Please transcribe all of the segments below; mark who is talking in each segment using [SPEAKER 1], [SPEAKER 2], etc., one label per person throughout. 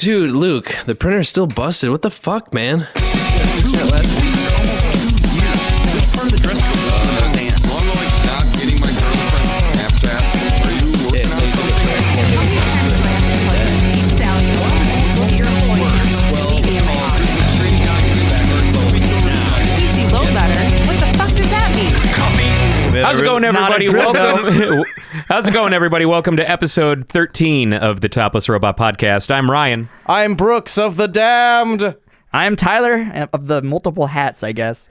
[SPEAKER 1] Dude, Luke, the printer's still busted. What the fuck, man?
[SPEAKER 2] How's it going, everybody? Welcome. How's it going, everybody? Welcome to episode 13 of the Topless Robot podcast. I'm Ryan.
[SPEAKER 3] I'm Brooks of the Damned.
[SPEAKER 4] I'm Tyler of the multiple hats, I guess.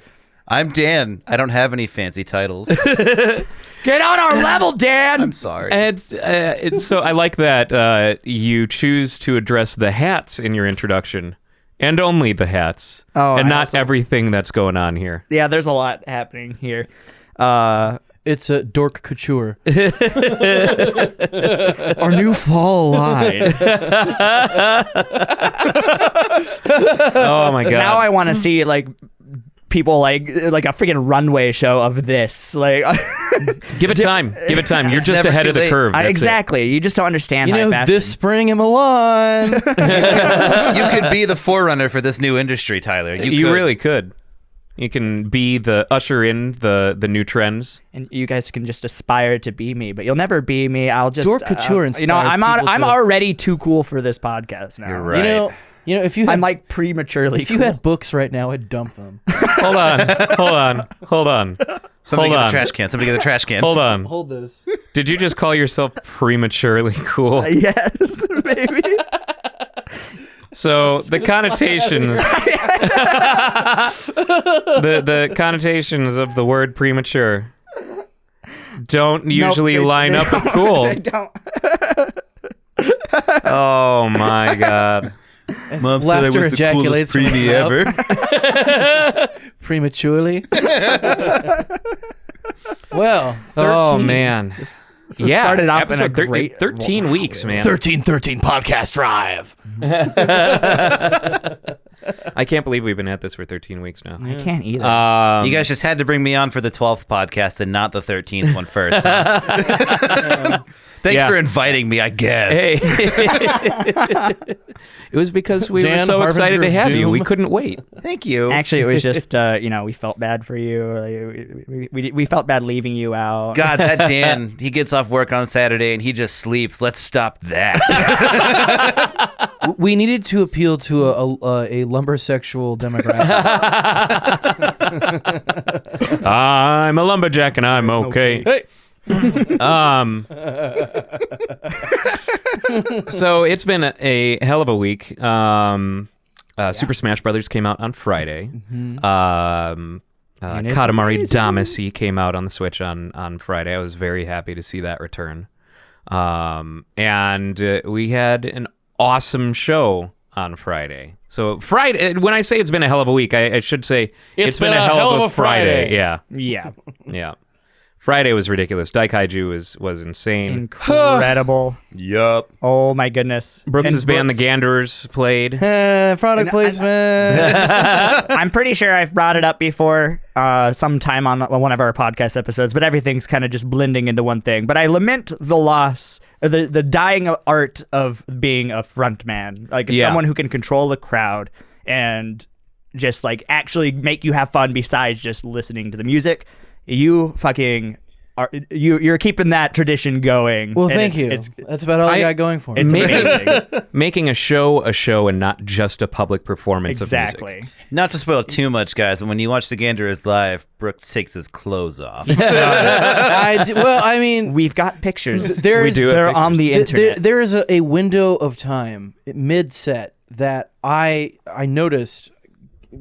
[SPEAKER 5] I'm Dan. I don't have any fancy titles.
[SPEAKER 4] Get on our level, Dan!
[SPEAKER 5] I'm sorry.
[SPEAKER 2] And so I like that you choose to address the hats in your introduction, and only the hats, and not everything that's going on here.
[SPEAKER 4] Yeah, there's a lot happening here.
[SPEAKER 3] It's a dork couture.
[SPEAKER 4] Our new fall line.
[SPEAKER 2] Oh my god!
[SPEAKER 4] Now I want to see people like a freaking runway show of this.
[SPEAKER 2] Give it time. Give it time. You're just ahead of the curve.
[SPEAKER 4] Exactly. You just don't understand.
[SPEAKER 3] This spring in Milan.
[SPEAKER 5] You could be the forerunner for this new industry, Tyler.
[SPEAKER 2] You really could. You can be the usher in the new trends,
[SPEAKER 4] and you guys can just aspire to be me, but you'll never be me. I'll just
[SPEAKER 3] dork couture inspires
[SPEAKER 4] I'm already too cool for this podcast now.
[SPEAKER 5] You're right.
[SPEAKER 3] You know, if you had,
[SPEAKER 4] I'm like prematurely.
[SPEAKER 3] If you had books right now, I'd dump them.
[SPEAKER 2] Hold on.
[SPEAKER 5] Somebody get the trash can. Somebody get the trash can.
[SPEAKER 2] Hold on.
[SPEAKER 3] Hold this.
[SPEAKER 2] Did you just call yourself prematurely cool?
[SPEAKER 4] Yes, maybe.
[SPEAKER 2] So the connotations, the connotations of the word premature don't usually line up with cool.
[SPEAKER 4] They don't.
[SPEAKER 2] Oh my god!
[SPEAKER 3] As laughter ejaculates from the ever. Prematurely. Well, 13.
[SPEAKER 2] Oh man.
[SPEAKER 4] So started off in a great
[SPEAKER 2] 13 weeks, man.
[SPEAKER 3] 13 podcast drive.
[SPEAKER 2] I can't believe we've been at this for 13 weeks now.
[SPEAKER 4] I can't either.
[SPEAKER 5] You guys just had to bring me on for the 12th podcast and not the 13th one first. Huh? Thanks for inviting me, I guess.
[SPEAKER 2] Hey. It was because we were so excited to have you. We couldn't wait.
[SPEAKER 5] Thank you.
[SPEAKER 4] Actually, it was just, we felt bad for you. We felt bad leaving you out.
[SPEAKER 5] God, that Dan, he gets off work on Saturday and he just sleeps. Let's stop that.
[SPEAKER 3] We needed to appeal to a lumbersexual demographic.
[SPEAKER 2] I'm a lumberjack and I'm okay.
[SPEAKER 3] Hey.
[SPEAKER 2] So it's been a hell of a week. Super Smash Brothers came out on Friday. Katamari Damacy came out on the Switch on Friday. I was very happy to see that return. And we had an awesome show on Friday. So Friday, when I say it's been a hell of a week, I should say it's been a hell of a Friday.
[SPEAKER 4] Yeah.
[SPEAKER 2] Friday was ridiculous. Daikaiju was insane.
[SPEAKER 4] Incredible.
[SPEAKER 5] Yup.
[SPEAKER 4] Oh my goodness.
[SPEAKER 2] Brooks's band, the Ganderers, played.
[SPEAKER 3] Product placement.
[SPEAKER 4] I'm pretty sure I've brought it up before sometime on one of our podcast episodes, but everything's kind of just blending into one thing. But I lament the loss, the dying art of being a front man. Someone who can control the crowd and just actually make you have fun besides just listening to the music. You fucking are you're keeping that tradition going.
[SPEAKER 3] Well, thank you. That's about all I got going for me.
[SPEAKER 4] It's amazing.
[SPEAKER 2] Making a show and not just a public performance of music.
[SPEAKER 4] Exactly.
[SPEAKER 5] Not to spoil too much, guys, but when you watch the Ganderers live, Brooks takes his clothes off.
[SPEAKER 4] We've got pictures. They're on the internet.
[SPEAKER 3] There is a window of time mid-set that I noticed,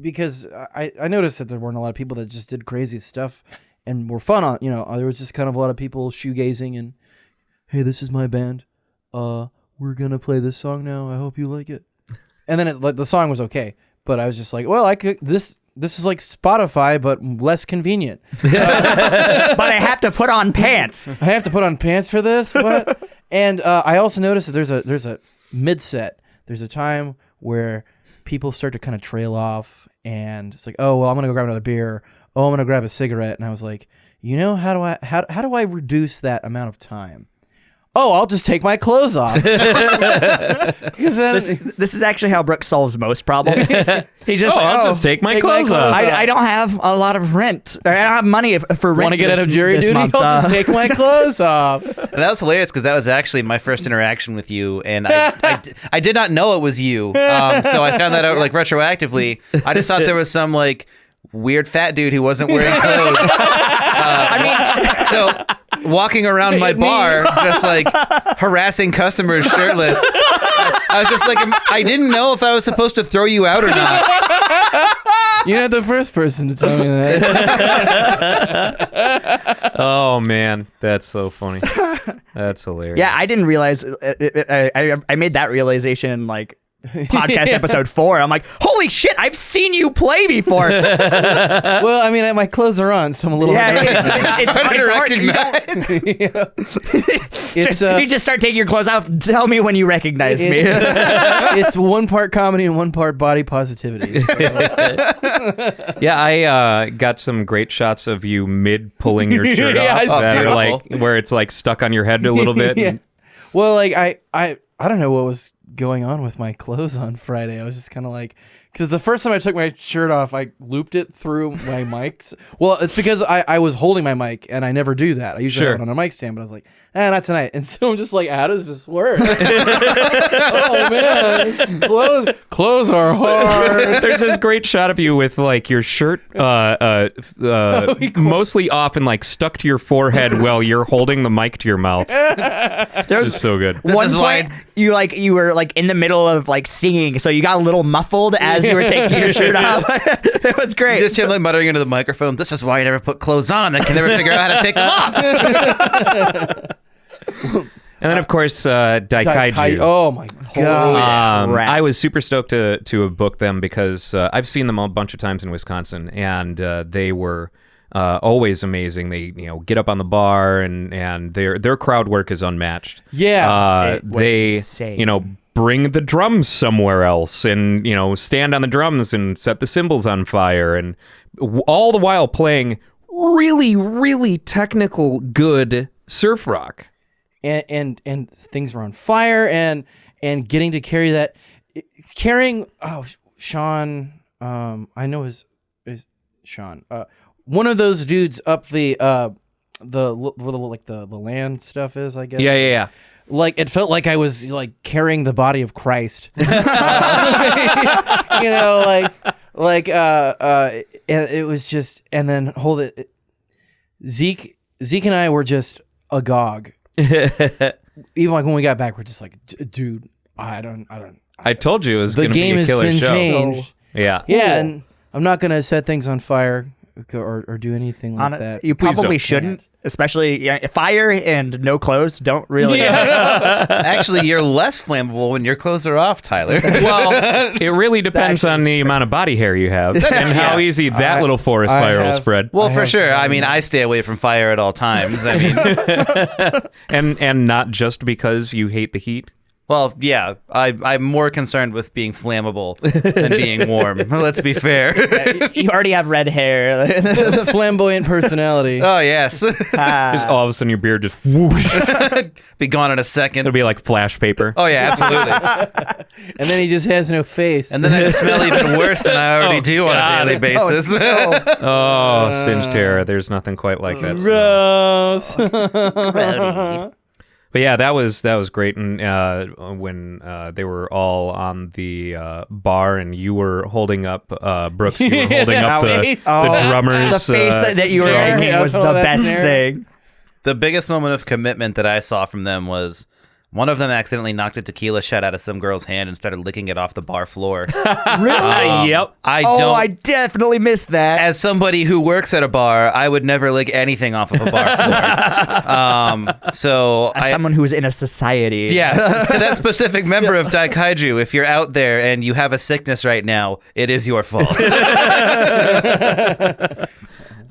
[SPEAKER 3] because I noticed that there weren't a lot of people that just did crazy stuff and were fun on, there was just kind of a lot of people shoegazing and, hey, this is my band. We're going to play this song now. I hope you like it. And then the song was okay, but I was just like, well, this is like Spotify, but less convenient.
[SPEAKER 4] But I have to put on pants.
[SPEAKER 3] I have to put on pants for this? What? And I also noticed that there's a mid-set. There's a time where people start to kind of trail off, and it's like, oh, well, I'm going to go grab another beer. Oh, I'm going to grab a cigarette. And I was like, how do I reduce that amount of time? oh, I'll just take my clothes off. 'Cause then,
[SPEAKER 4] This is actually how Brooks solves most problems. He just
[SPEAKER 2] I'll just take my clothes off.
[SPEAKER 4] I don't have a lot of rent. I don't have money for rent.
[SPEAKER 3] want to get out of jury
[SPEAKER 4] this
[SPEAKER 3] duty?
[SPEAKER 4] month.
[SPEAKER 3] I'll just take my clothes off.
[SPEAKER 5] And that was hilarious because that was actually my first interaction with you, and I did not know it was you. So I found that out like retroactively. I just thought there was some like weird fat dude who wasn't wearing clothes. So walking around my bar, just like harassing customers shirtless. I was just like, I didn't know if I was supposed to throw you out or not.
[SPEAKER 3] You're not the first person to tell me that.
[SPEAKER 2] Oh man, that's so funny. That's hilarious.
[SPEAKER 4] Yeah, I didn't realize. I made that realization in like podcast episode 4. I'm like, holy shit! I've seen you play before.
[SPEAKER 3] Well, I mean, my clothes are on, so I'm a little.
[SPEAKER 4] It's hard to recognize. You just start taking your clothes off. Tell me when you recognize me.
[SPEAKER 3] It's one part comedy and one part body positivity. So.
[SPEAKER 2] Yeah, I got some great shots of you mid pulling your shirt
[SPEAKER 3] Yeah,
[SPEAKER 2] off
[SPEAKER 3] it's
[SPEAKER 2] that are
[SPEAKER 5] beautiful.
[SPEAKER 2] like where it's like stuck on your head a little bit.
[SPEAKER 3] Yeah. Well, like I don't know what was going on with my clothes on Friday. I was just kind of like, because the first time I took my shirt off, I looped it through my mics. Well, it's because I was holding my mic, and I never do that. I usually have it on a mic stand, but I was like, not tonight. And so I'm just like, how does this work? Oh man, clothes are hard.
[SPEAKER 2] There's this great shot of you with like your shirt mostly off and like stuck to your forehead while you're holding the mic to your mouth. This is so good.
[SPEAKER 5] This
[SPEAKER 4] One
[SPEAKER 5] is
[SPEAKER 4] point,
[SPEAKER 5] why-
[SPEAKER 4] you were like in the middle of like singing, so you got a little muffled as you were taking your shirt off. It was great.
[SPEAKER 5] Just him like muttering into the microphone. This is why I never put clothes on. I can never figure out how to take them off.
[SPEAKER 2] And then of course Daikaiju.
[SPEAKER 3] Oh my god.
[SPEAKER 4] crap.
[SPEAKER 2] I was super stoked to have booked them because I've seen them a bunch of times in Wisconsin, and they were always amazing. They get up on the bar, and their crowd work is unmatched.
[SPEAKER 3] Yeah.
[SPEAKER 4] It was
[SPEAKER 2] They
[SPEAKER 4] insane.
[SPEAKER 2] bring the drums somewhere else, and stand on the drums and set the cymbals on fire, and all the while playing really, really technical, good surf rock.
[SPEAKER 3] And things were on fire, and getting to carrying Sean, I know is Sean, one of those dudes up the land stuff is, I guess.
[SPEAKER 2] Yeah.
[SPEAKER 3] Like, it felt like I was like carrying the body of Christ. And it was just, and then hold it. Zeke and I were just agog. Even like when we got back, we're just like, dude, I don't.
[SPEAKER 2] I told you it was
[SPEAKER 3] The
[SPEAKER 2] going to be
[SPEAKER 3] game
[SPEAKER 2] a
[SPEAKER 3] has
[SPEAKER 2] killer
[SPEAKER 3] been
[SPEAKER 2] show.
[SPEAKER 3] changed.
[SPEAKER 2] Yeah.
[SPEAKER 3] Yeah, and I'm not gonna set things on fire or do anything like that.
[SPEAKER 4] You
[SPEAKER 2] Please
[SPEAKER 4] probably
[SPEAKER 2] don't.
[SPEAKER 4] shouldn't, especially fire and no clothes don't really.
[SPEAKER 5] Actually, you're less flammable when your clothes are off, Tyler.
[SPEAKER 2] Well, it really depends on the amount of body hair you have and how easy that little forest
[SPEAKER 3] I
[SPEAKER 2] fire will
[SPEAKER 3] have-
[SPEAKER 2] spread.
[SPEAKER 5] Well,
[SPEAKER 3] I
[SPEAKER 5] for
[SPEAKER 3] have
[SPEAKER 5] sure.
[SPEAKER 3] some-
[SPEAKER 5] I mean, I stay away from fire at all times. I mean,
[SPEAKER 2] and not just because you hate the heat.
[SPEAKER 5] well, yeah, I'm more concerned with being flammable than being warm. Let's be fair.
[SPEAKER 4] You already have red hair.
[SPEAKER 3] The flamboyant personality.
[SPEAKER 5] Oh, yes.
[SPEAKER 2] Just all of a sudden your beard just whoosh.
[SPEAKER 5] Be gone in a second.
[SPEAKER 2] It'll be like flash paper.
[SPEAKER 5] Oh, yeah, absolutely.
[SPEAKER 3] And then he just has no face.
[SPEAKER 5] And then I'd smell even worse than I already do on
[SPEAKER 2] God.
[SPEAKER 5] a daily basis.
[SPEAKER 2] Oh, singed hair. There's nothing quite like that.
[SPEAKER 3] Gross.
[SPEAKER 2] But yeah, that was great. And when they were all on the bar, and you were holding up Brooks, you were holding up the
[SPEAKER 3] face.
[SPEAKER 2] drummers.
[SPEAKER 4] The face that you were
[SPEAKER 3] stare.
[SPEAKER 4] making was
[SPEAKER 3] Oh,
[SPEAKER 4] the
[SPEAKER 3] that
[SPEAKER 4] best
[SPEAKER 3] stare.
[SPEAKER 4] thing.
[SPEAKER 5] The biggest moment of commitment that I saw from them was one of them accidentally knocked a tequila shot out of some girl's hand and started licking it off the bar floor.
[SPEAKER 4] Really?
[SPEAKER 2] Yep.
[SPEAKER 5] I
[SPEAKER 4] Oh,
[SPEAKER 5] don't.
[SPEAKER 4] I definitely missed that.
[SPEAKER 5] As somebody who works at a bar, I would never lick anything off of a bar floor. So
[SPEAKER 4] As someone who's in a society.
[SPEAKER 5] yeah, to that specific member of Daikaiju, if you're out there and you have a sickness right now, it is your fault.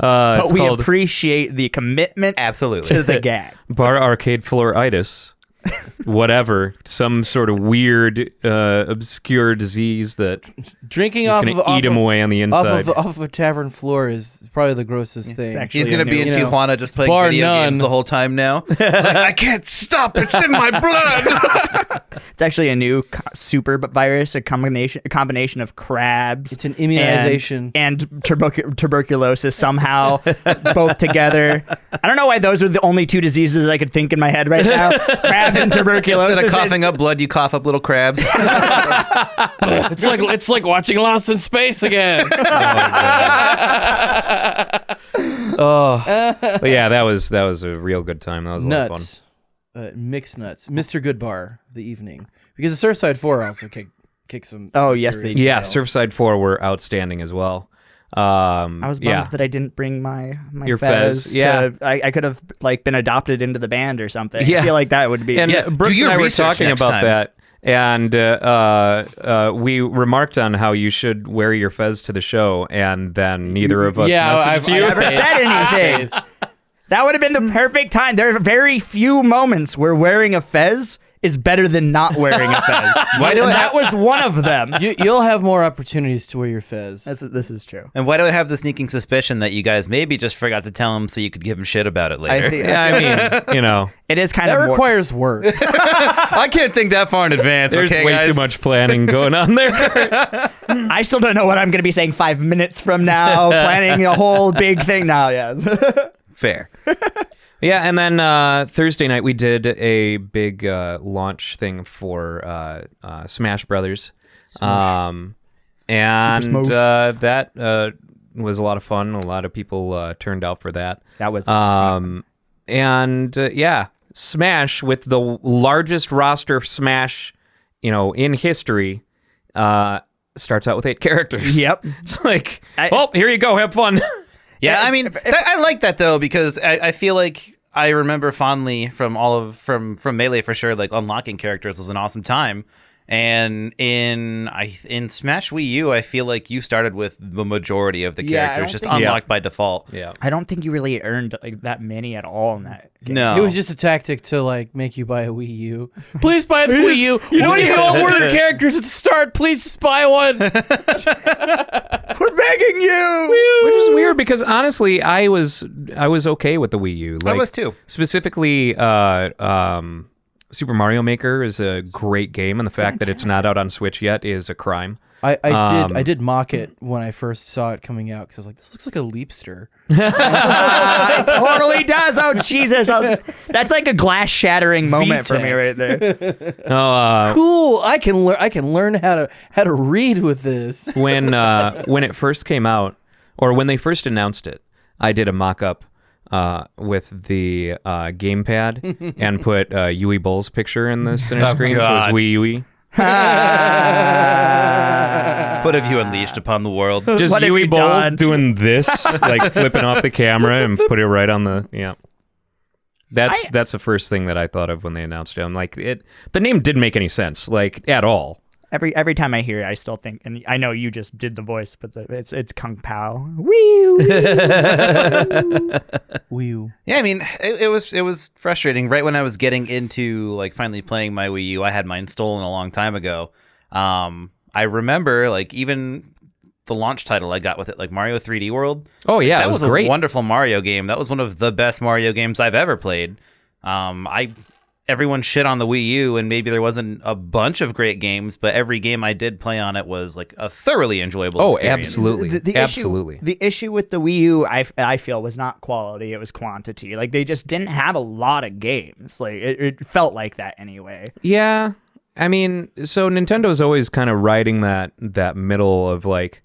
[SPEAKER 4] But
[SPEAKER 2] It's
[SPEAKER 4] we
[SPEAKER 2] called
[SPEAKER 4] appreciate the commitment
[SPEAKER 5] Absolutely.
[SPEAKER 4] to the gag.
[SPEAKER 2] Bar Arcade Flooritis. whatever, some sort of weird, obscure disease that
[SPEAKER 3] Drinking
[SPEAKER 2] is
[SPEAKER 3] off
[SPEAKER 2] going
[SPEAKER 3] of
[SPEAKER 2] to eat him away on the inside.
[SPEAKER 3] off of a tavern floor is probably the grossest thing.
[SPEAKER 4] actually
[SPEAKER 5] He's going to be in
[SPEAKER 3] you know,
[SPEAKER 5] Tijuana just playing
[SPEAKER 3] bar
[SPEAKER 5] video
[SPEAKER 3] none.
[SPEAKER 5] games the whole time now. It's like, I can't stop. It's in my blood.
[SPEAKER 4] It's actually a new super virus, a combination of crabs.
[SPEAKER 3] It's an immunization.
[SPEAKER 4] and tuberculosis somehow, both together. I don't know why those are the only two diseases I could think in my head right now. Crabs and tuberculosis.
[SPEAKER 5] Instead of coughing up blood, you cough up little crabs.
[SPEAKER 1] It's like watching Lost in Space again.
[SPEAKER 2] But yeah, that was a real good time. That was a lot of fun.
[SPEAKER 3] Nuts. Mixed nuts. Mr. Goodbar, the evening. Because the Surfside 4 also kicked some.
[SPEAKER 4] Oh,
[SPEAKER 3] some
[SPEAKER 4] yes,
[SPEAKER 3] serious
[SPEAKER 4] they did.
[SPEAKER 2] Yeah,
[SPEAKER 3] tail.
[SPEAKER 2] Surfside 4 were outstanding as well.
[SPEAKER 4] I was bummed
[SPEAKER 2] yeah.
[SPEAKER 4] that I didn't bring my
[SPEAKER 2] Your
[SPEAKER 4] fez.
[SPEAKER 2] fez, yeah.
[SPEAKER 4] I could have been adopted into the band or something.
[SPEAKER 2] Yeah.
[SPEAKER 4] I feel like that would be.
[SPEAKER 2] And
[SPEAKER 5] Yeah,
[SPEAKER 2] Brooks
[SPEAKER 5] do your
[SPEAKER 2] and I were
[SPEAKER 5] research
[SPEAKER 2] talking
[SPEAKER 5] next
[SPEAKER 2] about
[SPEAKER 5] time.
[SPEAKER 2] that, and we remarked on how you should wear your fez to the show, and then neither of us messaged you.
[SPEAKER 4] never said anything. That would have been the perfect time. There are very few moments where wearing a fez is better than not wearing a fez. That was one of them.
[SPEAKER 3] You'll have more opportunities to wear your fez.
[SPEAKER 4] This is true.
[SPEAKER 5] And why do I have the sneaking suspicion that you guys maybe just forgot to tell him so you could give him shit about it later?
[SPEAKER 2] Yeah, I mean, you know,
[SPEAKER 4] It is kind
[SPEAKER 3] That
[SPEAKER 4] of more,
[SPEAKER 3] requires work.
[SPEAKER 5] I can't think that far in advance.
[SPEAKER 2] there's
[SPEAKER 5] okay,
[SPEAKER 2] way
[SPEAKER 5] guys?
[SPEAKER 2] too much planning going on there.
[SPEAKER 4] I still don't know what I'm going to be saying 5 minutes from now, planning a whole big thing now. Yeah.
[SPEAKER 5] Fair.
[SPEAKER 2] Yeah, and then Thursday night we did a big launch thing for Smash Brothers, and that was a lot of fun. A lot of people turned out for that.
[SPEAKER 4] That was
[SPEAKER 2] Yeah, Smash with the largest roster of Smash, in history, starts out with 8 characters.
[SPEAKER 4] Yep.
[SPEAKER 2] It's like, here you go, have fun.
[SPEAKER 5] Yeah, I mean, I like that though because I feel like I remember fondly from Melee for sure. Like unlocking characters was an awesome time, and in Smash Wii U, I feel like you started with the majority of the
[SPEAKER 4] Yeah, I
[SPEAKER 5] characters
[SPEAKER 4] don't
[SPEAKER 5] just
[SPEAKER 4] think-
[SPEAKER 5] unlocked by default.
[SPEAKER 2] Yeah.
[SPEAKER 4] I don't think you really earned like that many at all in that game.
[SPEAKER 5] No,
[SPEAKER 3] It was just a tactic to like make you buy a Wii U. Please buy the Wii U. You don't even all order characters at the start. Please just buy one.
[SPEAKER 4] We're begging you.
[SPEAKER 2] Which is weird because honestly, I was okay with the Wii U.
[SPEAKER 5] I was too.
[SPEAKER 2] Specifically, Super Mario Maker is a great game, and the fact that it's not out on Switch yet is a crime.
[SPEAKER 3] I did mock it when I first saw it coming out because I was like, this looks like a Leapster.
[SPEAKER 4] It totally does. Oh Jesus! That's like a glass shattering moment for me right there.
[SPEAKER 3] Cool. I can learn how to read with this.
[SPEAKER 2] When it first came out, or when they first announced it, I did a mock-up with the gamepad and put Yui Bull's picture in the center screen, so it was
[SPEAKER 5] God.
[SPEAKER 2] Wii Yui.
[SPEAKER 5] What have you unleashed upon the world?
[SPEAKER 2] Just
[SPEAKER 4] What have
[SPEAKER 2] Yui
[SPEAKER 4] you
[SPEAKER 2] Bull
[SPEAKER 4] done?
[SPEAKER 2] doing this, like flipping off the camera and put it right on the That's the first thing that I thought of when they announced it. I'm like, the name didn't make any sense, like at all.
[SPEAKER 4] Every time I hear it, I still think, and I know you just did the voice, but it's Kung Pao. Wee.
[SPEAKER 3] Wii U.
[SPEAKER 5] Yeah, I mean, it was frustrating. Right when I was getting into like finally playing my Wii U, I had mine stolen a long time ago. I remember like even the launch title I got with it, like Mario 3D World.
[SPEAKER 2] Oh yeah,
[SPEAKER 5] That
[SPEAKER 2] it was
[SPEAKER 5] was
[SPEAKER 2] great.
[SPEAKER 5] a wonderful Mario game. That was one of the best Mario games I've ever played. Everyone shit on the Wii U, and maybe there wasn't a bunch of great games, but every game I did play on it was like a thoroughly enjoyable experience.
[SPEAKER 2] Absolutely. Absolutely.
[SPEAKER 4] The issue with the Wii U, I feel, was not quality; it was quantity. Like they just didn't have a lot of games. Like it felt like that anyway.
[SPEAKER 2] Yeah. I mean, so Nintendo's always kind of riding that middle of like,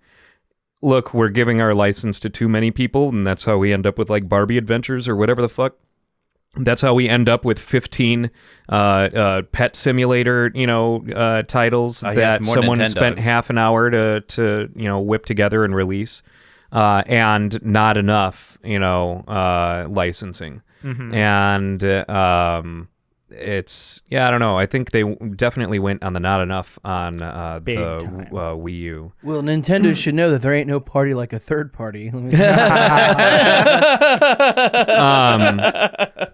[SPEAKER 2] look, we're giving our license to too many people, and that's how we end up with like Barbie Adventures or whatever the fuck. That's how we end up with 15 pet simulator, titles that
[SPEAKER 5] more
[SPEAKER 2] someone
[SPEAKER 5] Nintendo's.
[SPEAKER 2] spent half an hour to whip together and release, and not enough, licensing.
[SPEAKER 4] Mm-hmm.
[SPEAKER 2] And I don't know. I think they definitely went on the not enough on the
[SPEAKER 4] Big time.
[SPEAKER 2] Wii U.
[SPEAKER 3] Well, Nintendo should know that there ain't no party like a third party.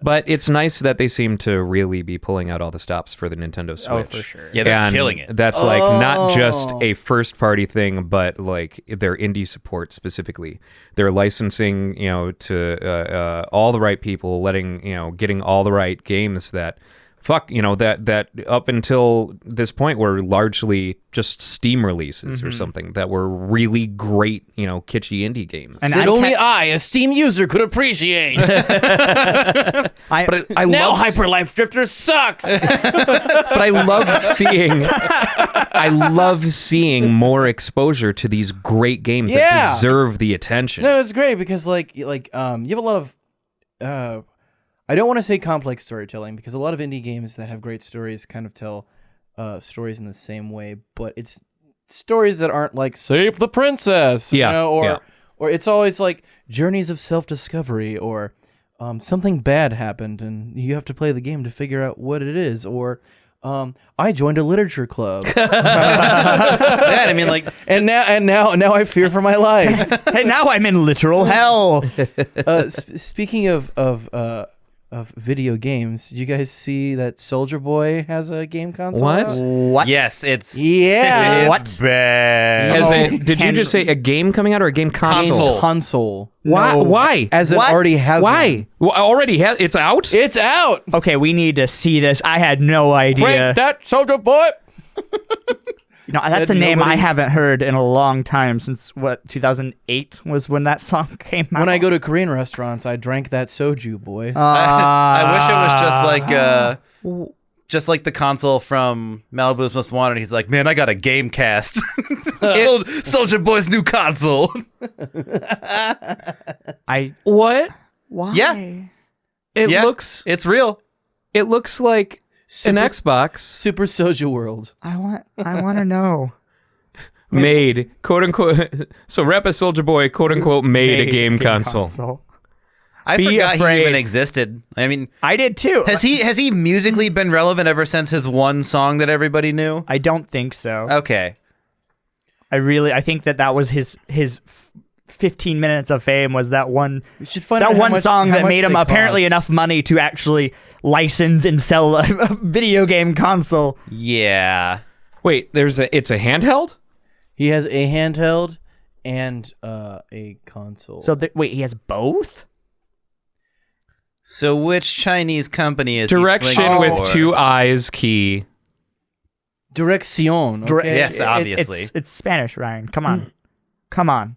[SPEAKER 2] But it's nice that they seem to really be pulling out all the stops for the Nintendo Switch.
[SPEAKER 4] Oh, for sure.
[SPEAKER 5] Yeah, they're
[SPEAKER 2] And
[SPEAKER 5] killing it.
[SPEAKER 2] That's like not just a first party thing, but like their indie support specifically. They're licensing, to all the right people, getting all the right games that that up until this point were largely just Steam releases or something that were really great, kitschy indie games.
[SPEAKER 4] And
[SPEAKER 1] That only I, a Steam user, could appreciate.
[SPEAKER 2] But I
[SPEAKER 1] Now
[SPEAKER 2] love
[SPEAKER 1] Hyperlife Drifter sucks.
[SPEAKER 2] but I love seeing more exposure to these great games that deserve the attention.
[SPEAKER 3] No, it's great because you have a lot of I don't want to say complex storytelling because a lot of indie games that have great stories kind of tell stories in the same way, but it's stories that aren't like save the princess, or it's always like journeys of self-discovery or something bad happened and you have to play the game to figure out what it is, or I joined a literature club.
[SPEAKER 5] Yeah, I mean, like,
[SPEAKER 3] and now I fear for my life.
[SPEAKER 4] Hey, now I'm in literal hell.
[SPEAKER 3] Speaking of video games, did you guys see that Soldier Boy has a game console?
[SPEAKER 2] What?
[SPEAKER 3] out?
[SPEAKER 4] What?
[SPEAKER 5] yes, it's
[SPEAKER 3] Yeah.
[SPEAKER 4] What?
[SPEAKER 5] bad.
[SPEAKER 2] Did you just say a game coming out or a game console?
[SPEAKER 3] Console.
[SPEAKER 2] Why?
[SPEAKER 4] No.
[SPEAKER 2] Why?
[SPEAKER 3] As it
[SPEAKER 4] What?
[SPEAKER 3] already has
[SPEAKER 2] Why? Well, already has. It's out.
[SPEAKER 3] It's out.
[SPEAKER 4] Okay, we need to see this. I had no idea.
[SPEAKER 3] Break that, Soldier Boy.
[SPEAKER 4] That's a
[SPEAKER 3] Said
[SPEAKER 4] name
[SPEAKER 3] nobody.
[SPEAKER 4] I haven't heard in a long time since 2008 was when that song came out.
[SPEAKER 3] When I go to Korean restaurants, I drank that soju, boy.
[SPEAKER 5] I wish it was just like the console from Malibu's Most Wanted. He's like, man, I got a game cast. Soldier Boy's new console.
[SPEAKER 2] What?
[SPEAKER 4] Why?
[SPEAKER 5] Yeah.
[SPEAKER 2] It
[SPEAKER 5] Yeah.
[SPEAKER 2] looks.
[SPEAKER 5] It's real.
[SPEAKER 2] It looks like an Xbox
[SPEAKER 3] Super Soju World.
[SPEAKER 4] I want to know.
[SPEAKER 2] made, quote unquote. So Rappa Soldier Boy, quote unquote, made a game console.
[SPEAKER 5] I
[SPEAKER 4] Be
[SPEAKER 5] forgot
[SPEAKER 4] afraid.
[SPEAKER 5] he even existed. I mean,
[SPEAKER 4] I did too.
[SPEAKER 5] has he musically been relevant ever since his one song that everybody knew?
[SPEAKER 4] I don't think so.
[SPEAKER 5] Okay.
[SPEAKER 4] I think that was his 15 minutes of fame was that one
[SPEAKER 3] We should find out
[SPEAKER 4] that
[SPEAKER 3] how
[SPEAKER 4] one
[SPEAKER 3] much-
[SPEAKER 4] song
[SPEAKER 3] how
[SPEAKER 4] that
[SPEAKER 3] much
[SPEAKER 4] made him
[SPEAKER 3] they
[SPEAKER 4] apparently
[SPEAKER 3] cost.
[SPEAKER 4] enough money to actually license and sell a video game console.
[SPEAKER 5] Yeah.
[SPEAKER 2] Wait, it's a handheld?
[SPEAKER 3] He has a handheld and a console.
[SPEAKER 4] So wait, he has both?
[SPEAKER 5] So which Chinese company is
[SPEAKER 2] Direction
[SPEAKER 5] he slinging
[SPEAKER 2] with
[SPEAKER 5] for?
[SPEAKER 2] 2 eyes key.
[SPEAKER 3] Dirección. Okay?
[SPEAKER 5] Yes, obviously.
[SPEAKER 4] It's Spanish, Ryan. Come on. Come on.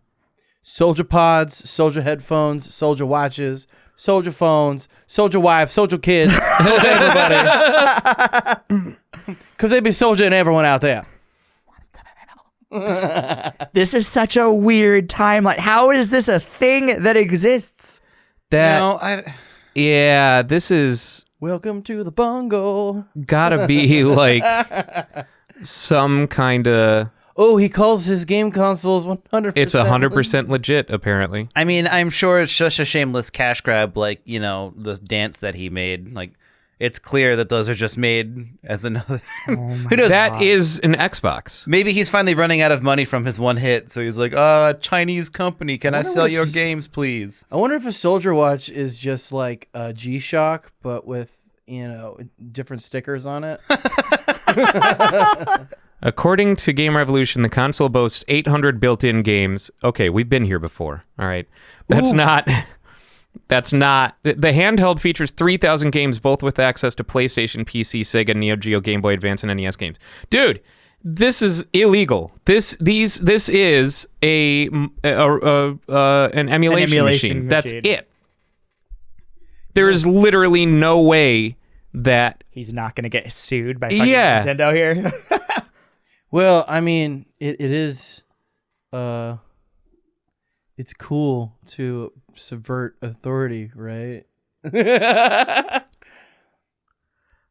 [SPEAKER 3] Soldier pods, soldier headphones, soldier watches, soldier phones, soldier wife, soldier kids, soldier everybody. Because they be soldiering everyone out there.
[SPEAKER 4] This is such a weird timeline. How is this a thing that exists?
[SPEAKER 2] Yeah, this is
[SPEAKER 3] Welcome to the bungle.
[SPEAKER 2] gotta be like some kind of.
[SPEAKER 3] Oh, he calls his game consoles 100%.
[SPEAKER 2] It's 100% legit, apparently.
[SPEAKER 5] I mean, I'm sure it's just a shameless cash grab, like, this dance that he made. Like, it's clear that those are just made as another. Who knows?
[SPEAKER 2] That is an Xbox.
[SPEAKER 5] Maybe he's finally running out of money from his one hit, so he's like, Chinese company, can I
[SPEAKER 3] wonder
[SPEAKER 5] sell
[SPEAKER 3] what
[SPEAKER 5] your
[SPEAKER 3] s-
[SPEAKER 5] games, please?
[SPEAKER 3] I wonder if a soldier watch is just like a G-Shock, but with, different stickers on it.
[SPEAKER 2] According to Game Revolution, the console boasts 800 built-in games. Okay, we've been here before. All right. That's not... The handheld features 3,000 games, both with access to PlayStation, PC, Sega, Neo Geo, Game Boy Advance, and NES games. Dude, this is illegal. This is an emulation machine. That's
[SPEAKER 4] machine.
[SPEAKER 2] it. There is literally no way that...
[SPEAKER 4] He's not going to get sued by fucking
[SPEAKER 2] Yeah.
[SPEAKER 4] Nintendo here.
[SPEAKER 3] Well, I mean, it is... it's cool to subvert authority, right?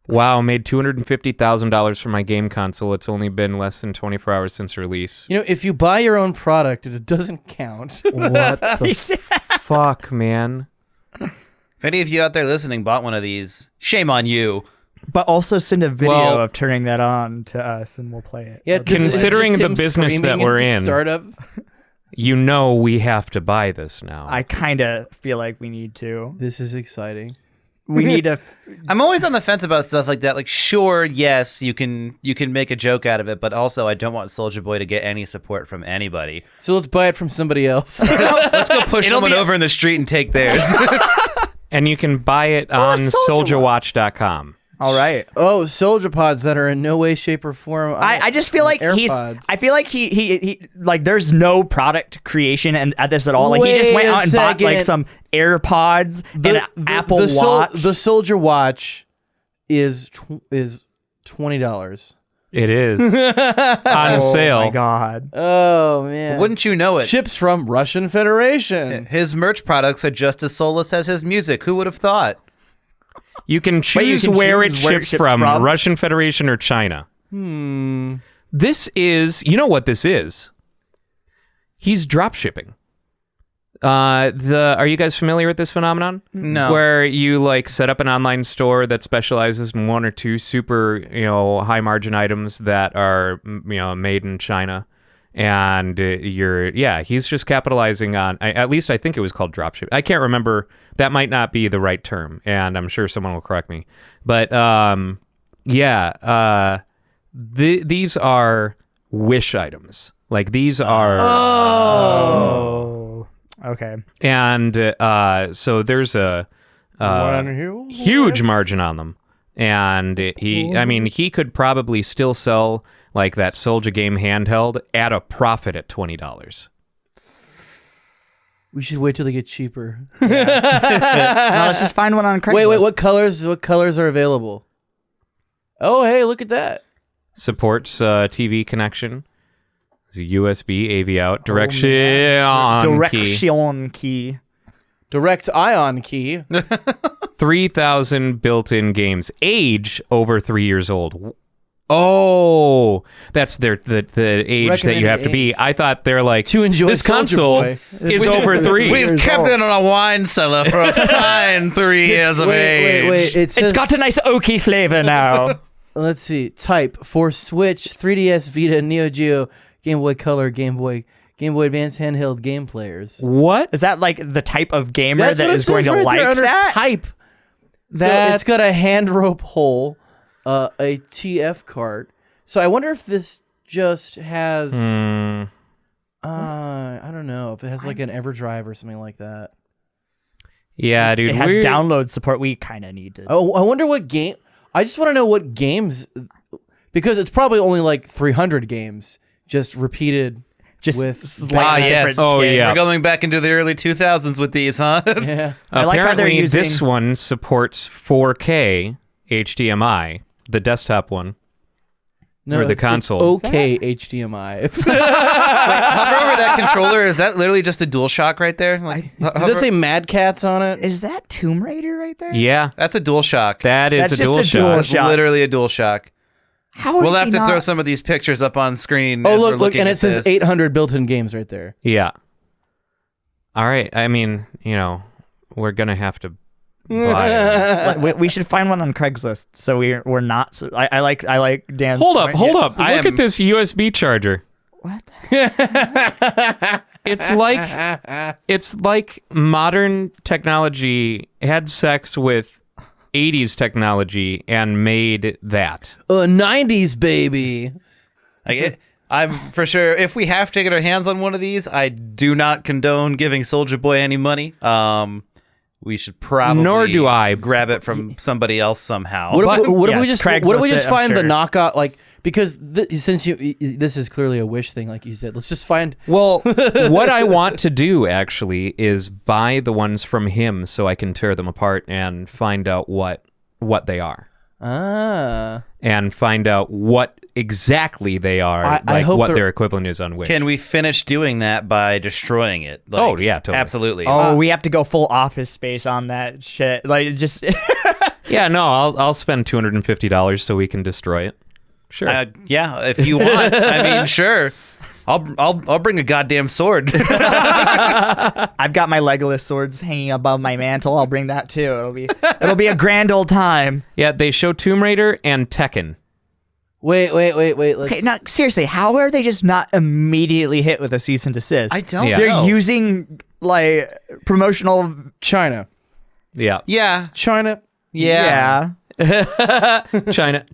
[SPEAKER 2] Wow, made $250,000 for my game console. It's only been less than 24 hours since release.
[SPEAKER 3] If you buy your own product, it doesn't count.
[SPEAKER 2] What the fuck, man?
[SPEAKER 5] If any of you out there listening bought one of these, shame on you.
[SPEAKER 4] But also send a video
[SPEAKER 2] Well-
[SPEAKER 4] of turning that on to us, and we'll play it.
[SPEAKER 3] Yeah,
[SPEAKER 4] That'd be
[SPEAKER 2] Considering
[SPEAKER 3] just
[SPEAKER 2] the
[SPEAKER 3] him
[SPEAKER 2] business that
[SPEAKER 3] screaming
[SPEAKER 2] we're
[SPEAKER 3] as a
[SPEAKER 2] in.
[SPEAKER 3] startup.
[SPEAKER 2] You know we have to buy this now.
[SPEAKER 4] I kind of feel like we need to.
[SPEAKER 3] This is exciting.
[SPEAKER 4] We need to.
[SPEAKER 5] I'm always on the fence about stuff like that. Like, sure, yes, you can make a joke out of it, but also I don't want Soulja Boy to get any support from anybody.
[SPEAKER 3] So let's buy it from somebody else.
[SPEAKER 5] Let's go push someone over in the street and take theirs.
[SPEAKER 2] And you can buy it on
[SPEAKER 4] Soldier
[SPEAKER 2] Souljapod.com.
[SPEAKER 4] All right.
[SPEAKER 3] Oh, Souljapods that are in no way, shape, or form.
[SPEAKER 4] I just feel like
[SPEAKER 3] AirPods.
[SPEAKER 4] I feel like he like there's no product creation and at this at all. Like he just
[SPEAKER 3] Wait
[SPEAKER 4] went
[SPEAKER 3] a
[SPEAKER 4] out and bought like
[SPEAKER 3] second.
[SPEAKER 4] some AirPods and an Apple Watch.
[SPEAKER 3] The Soldier Watch is $20.
[SPEAKER 2] It is on sale.
[SPEAKER 4] Oh my god.
[SPEAKER 3] Oh man!
[SPEAKER 5] Wouldn't you know it?
[SPEAKER 3] Ships from Russian Federation.
[SPEAKER 5] His merch products are just as soulless as his music. Who would have thought?
[SPEAKER 2] You can choose
[SPEAKER 4] can
[SPEAKER 2] where
[SPEAKER 4] choose
[SPEAKER 2] it
[SPEAKER 4] where it
[SPEAKER 2] ships
[SPEAKER 4] ships
[SPEAKER 2] from,
[SPEAKER 4] from?
[SPEAKER 2] Russian Federation or China. This is, you know what this is? He's drop shipping. Are you guys familiar with this phenomenon?
[SPEAKER 5] No.
[SPEAKER 2] Where you like set up an online store that specializes in one or two super, high margin items that are, made in China. And he's just capitalizing on, at least I think it was called dropship. I can't remember. That might not be the right term, and I'm sure someone will correct me. But these are wish items. Like these are,
[SPEAKER 4] Oh. Okay.
[SPEAKER 2] and so there's a huge margin on them. And he could probably still sell like that Soulja game handheld at a profit at $20.
[SPEAKER 3] We should wait till they get cheaper.
[SPEAKER 4] No, let's just find one on Craigslist.
[SPEAKER 3] Wait, what colors? What colors are available? Oh, hey, look at that.
[SPEAKER 2] Supports TV connection. There's a USB AV out direction
[SPEAKER 4] Direction key.
[SPEAKER 3] Direct ion key.
[SPEAKER 2] 3,000 built-in games. Age over 3 years old. Oh, that's the age that you have to be. I thought they're like,
[SPEAKER 3] To enjoy
[SPEAKER 2] this
[SPEAKER 3] Soulja
[SPEAKER 2] console
[SPEAKER 3] Boy.
[SPEAKER 2] is over 3.
[SPEAKER 5] We've kept it on a wine cellar for a fine 3 years of age.
[SPEAKER 3] Wait. It says,
[SPEAKER 4] It's got a nice oaky flavor now.
[SPEAKER 3] let's see. Type for Switch, 3DS, Vita, Neo Geo, Game Boy Color, Game Boy Advance handheld game players.
[SPEAKER 2] What?
[SPEAKER 4] Is that like the type of gamer
[SPEAKER 3] That's
[SPEAKER 4] that
[SPEAKER 3] what it
[SPEAKER 4] is going
[SPEAKER 3] says
[SPEAKER 4] to
[SPEAKER 3] right
[SPEAKER 4] like
[SPEAKER 3] there under
[SPEAKER 4] that?
[SPEAKER 3] type. So
[SPEAKER 2] That's-
[SPEAKER 3] it's got a hand rope hole, a TF cart. So I wonder if this just has, I don't know, if it has like an EverDrive or something like that.
[SPEAKER 2] Yeah, dude.
[SPEAKER 4] It has
[SPEAKER 2] we're-
[SPEAKER 4] download support. We kind of need to.
[SPEAKER 3] Oh, I wonder what game. I just want to know what games, because it's probably only like 300 games just repeated.
[SPEAKER 4] Just
[SPEAKER 3] with
[SPEAKER 4] slightly
[SPEAKER 5] yes.
[SPEAKER 4] different
[SPEAKER 2] Oh,
[SPEAKER 4] skins.
[SPEAKER 2] yeah.
[SPEAKER 5] We're going back into the early 2000s with these, huh?
[SPEAKER 3] Yeah.
[SPEAKER 4] I like how they're
[SPEAKER 2] Apparently,
[SPEAKER 4] using-
[SPEAKER 2] this one supports 4K HDMI, the desktop one.
[SPEAKER 3] No,
[SPEAKER 2] Or the
[SPEAKER 3] it's
[SPEAKER 2] console.
[SPEAKER 3] okay, HDMI.
[SPEAKER 5] Hover over that controller. Is that literally just a DualShock right there? Like,
[SPEAKER 3] Does it say Mad Cats on it?
[SPEAKER 4] Is that Tomb Raider right there?
[SPEAKER 2] Yeah,
[SPEAKER 5] That's a DualShock.
[SPEAKER 2] that is
[SPEAKER 4] That's
[SPEAKER 2] a
[SPEAKER 4] just a
[SPEAKER 2] DualShock.
[SPEAKER 5] That's
[SPEAKER 4] DualShock.
[SPEAKER 5] literally a DualShock.
[SPEAKER 4] How
[SPEAKER 5] We'll
[SPEAKER 4] is
[SPEAKER 5] have
[SPEAKER 4] he
[SPEAKER 5] to
[SPEAKER 4] not-
[SPEAKER 5] throw some of these pictures up on screen.
[SPEAKER 3] Oh,
[SPEAKER 5] as we're
[SPEAKER 3] look,
[SPEAKER 5] looking
[SPEAKER 3] and
[SPEAKER 5] at
[SPEAKER 3] it says
[SPEAKER 5] this.
[SPEAKER 3] 800 built-in games right there.
[SPEAKER 2] Yeah. All right. I mean, we're gonna have to buy it.
[SPEAKER 4] we should find one on Craigslist. So we're not. So I like Dan's.
[SPEAKER 2] Hold up.
[SPEAKER 4] point.
[SPEAKER 2] Look
[SPEAKER 5] I
[SPEAKER 2] at
[SPEAKER 5] am-
[SPEAKER 2] this USB charger.
[SPEAKER 4] What?
[SPEAKER 2] It's like modern technology had sex with 80s technology and made that.
[SPEAKER 3] 90s baby.
[SPEAKER 5] I'm for sure. If we have to get our hands on one of these, I do not condone giving Soulja Boy any money. We should probably
[SPEAKER 2] Nor do I.
[SPEAKER 5] grab it from somebody else somehow.
[SPEAKER 3] What
[SPEAKER 2] But-
[SPEAKER 3] if we
[SPEAKER 4] yes,
[SPEAKER 3] just
[SPEAKER 4] Craigslist it, I'm
[SPEAKER 3] find the
[SPEAKER 4] sure.
[SPEAKER 3] knockout, like, because since this is clearly a wish thing, like you said, let's just find.
[SPEAKER 2] Well, what I want to do actually is buy the ones from him so I can tear them apart and find out what they are. And find out what exactly they are,
[SPEAKER 3] I hope
[SPEAKER 2] what
[SPEAKER 3] they're-
[SPEAKER 2] their equivalent is on Wish.
[SPEAKER 5] Can we finish doing that by destroying it? Like,
[SPEAKER 2] Oh, yeah, totally.
[SPEAKER 5] absolutely.
[SPEAKER 4] Oh, we have to go full Office Space on that shit. Like just.
[SPEAKER 2] Yeah, no, I'll spend $250 so we can destroy it. Sure.
[SPEAKER 5] Yeah, if you want. I mean, sure. I'll bring a goddamn sword.
[SPEAKER 4] I've got my Legolas swords hanging above my mantle. I'll bring that too. It'll be a grand old time.
[SPEAKER 2] Yeah, they show Tomb Raider and Tekken.
[SPEAKER 3] Wait. Let's...
[SPEAKER 4] Okay, now seriously, how are they just not immediately hit with a cease and desist?
[SPEAKER 5] I don't
[SPEAKER 2] Yeah.
[SPEAKER 5] know.
[SPEAKER 4] They're using like promotional.
[SPEAKER 3] China.
[SPEAKER 2] Yeah.
[SPEAKER 5] Yeah.
[SPEAKER 3] China.
[SPEAKER 5] Yeah.
[SPEAKER 2] China.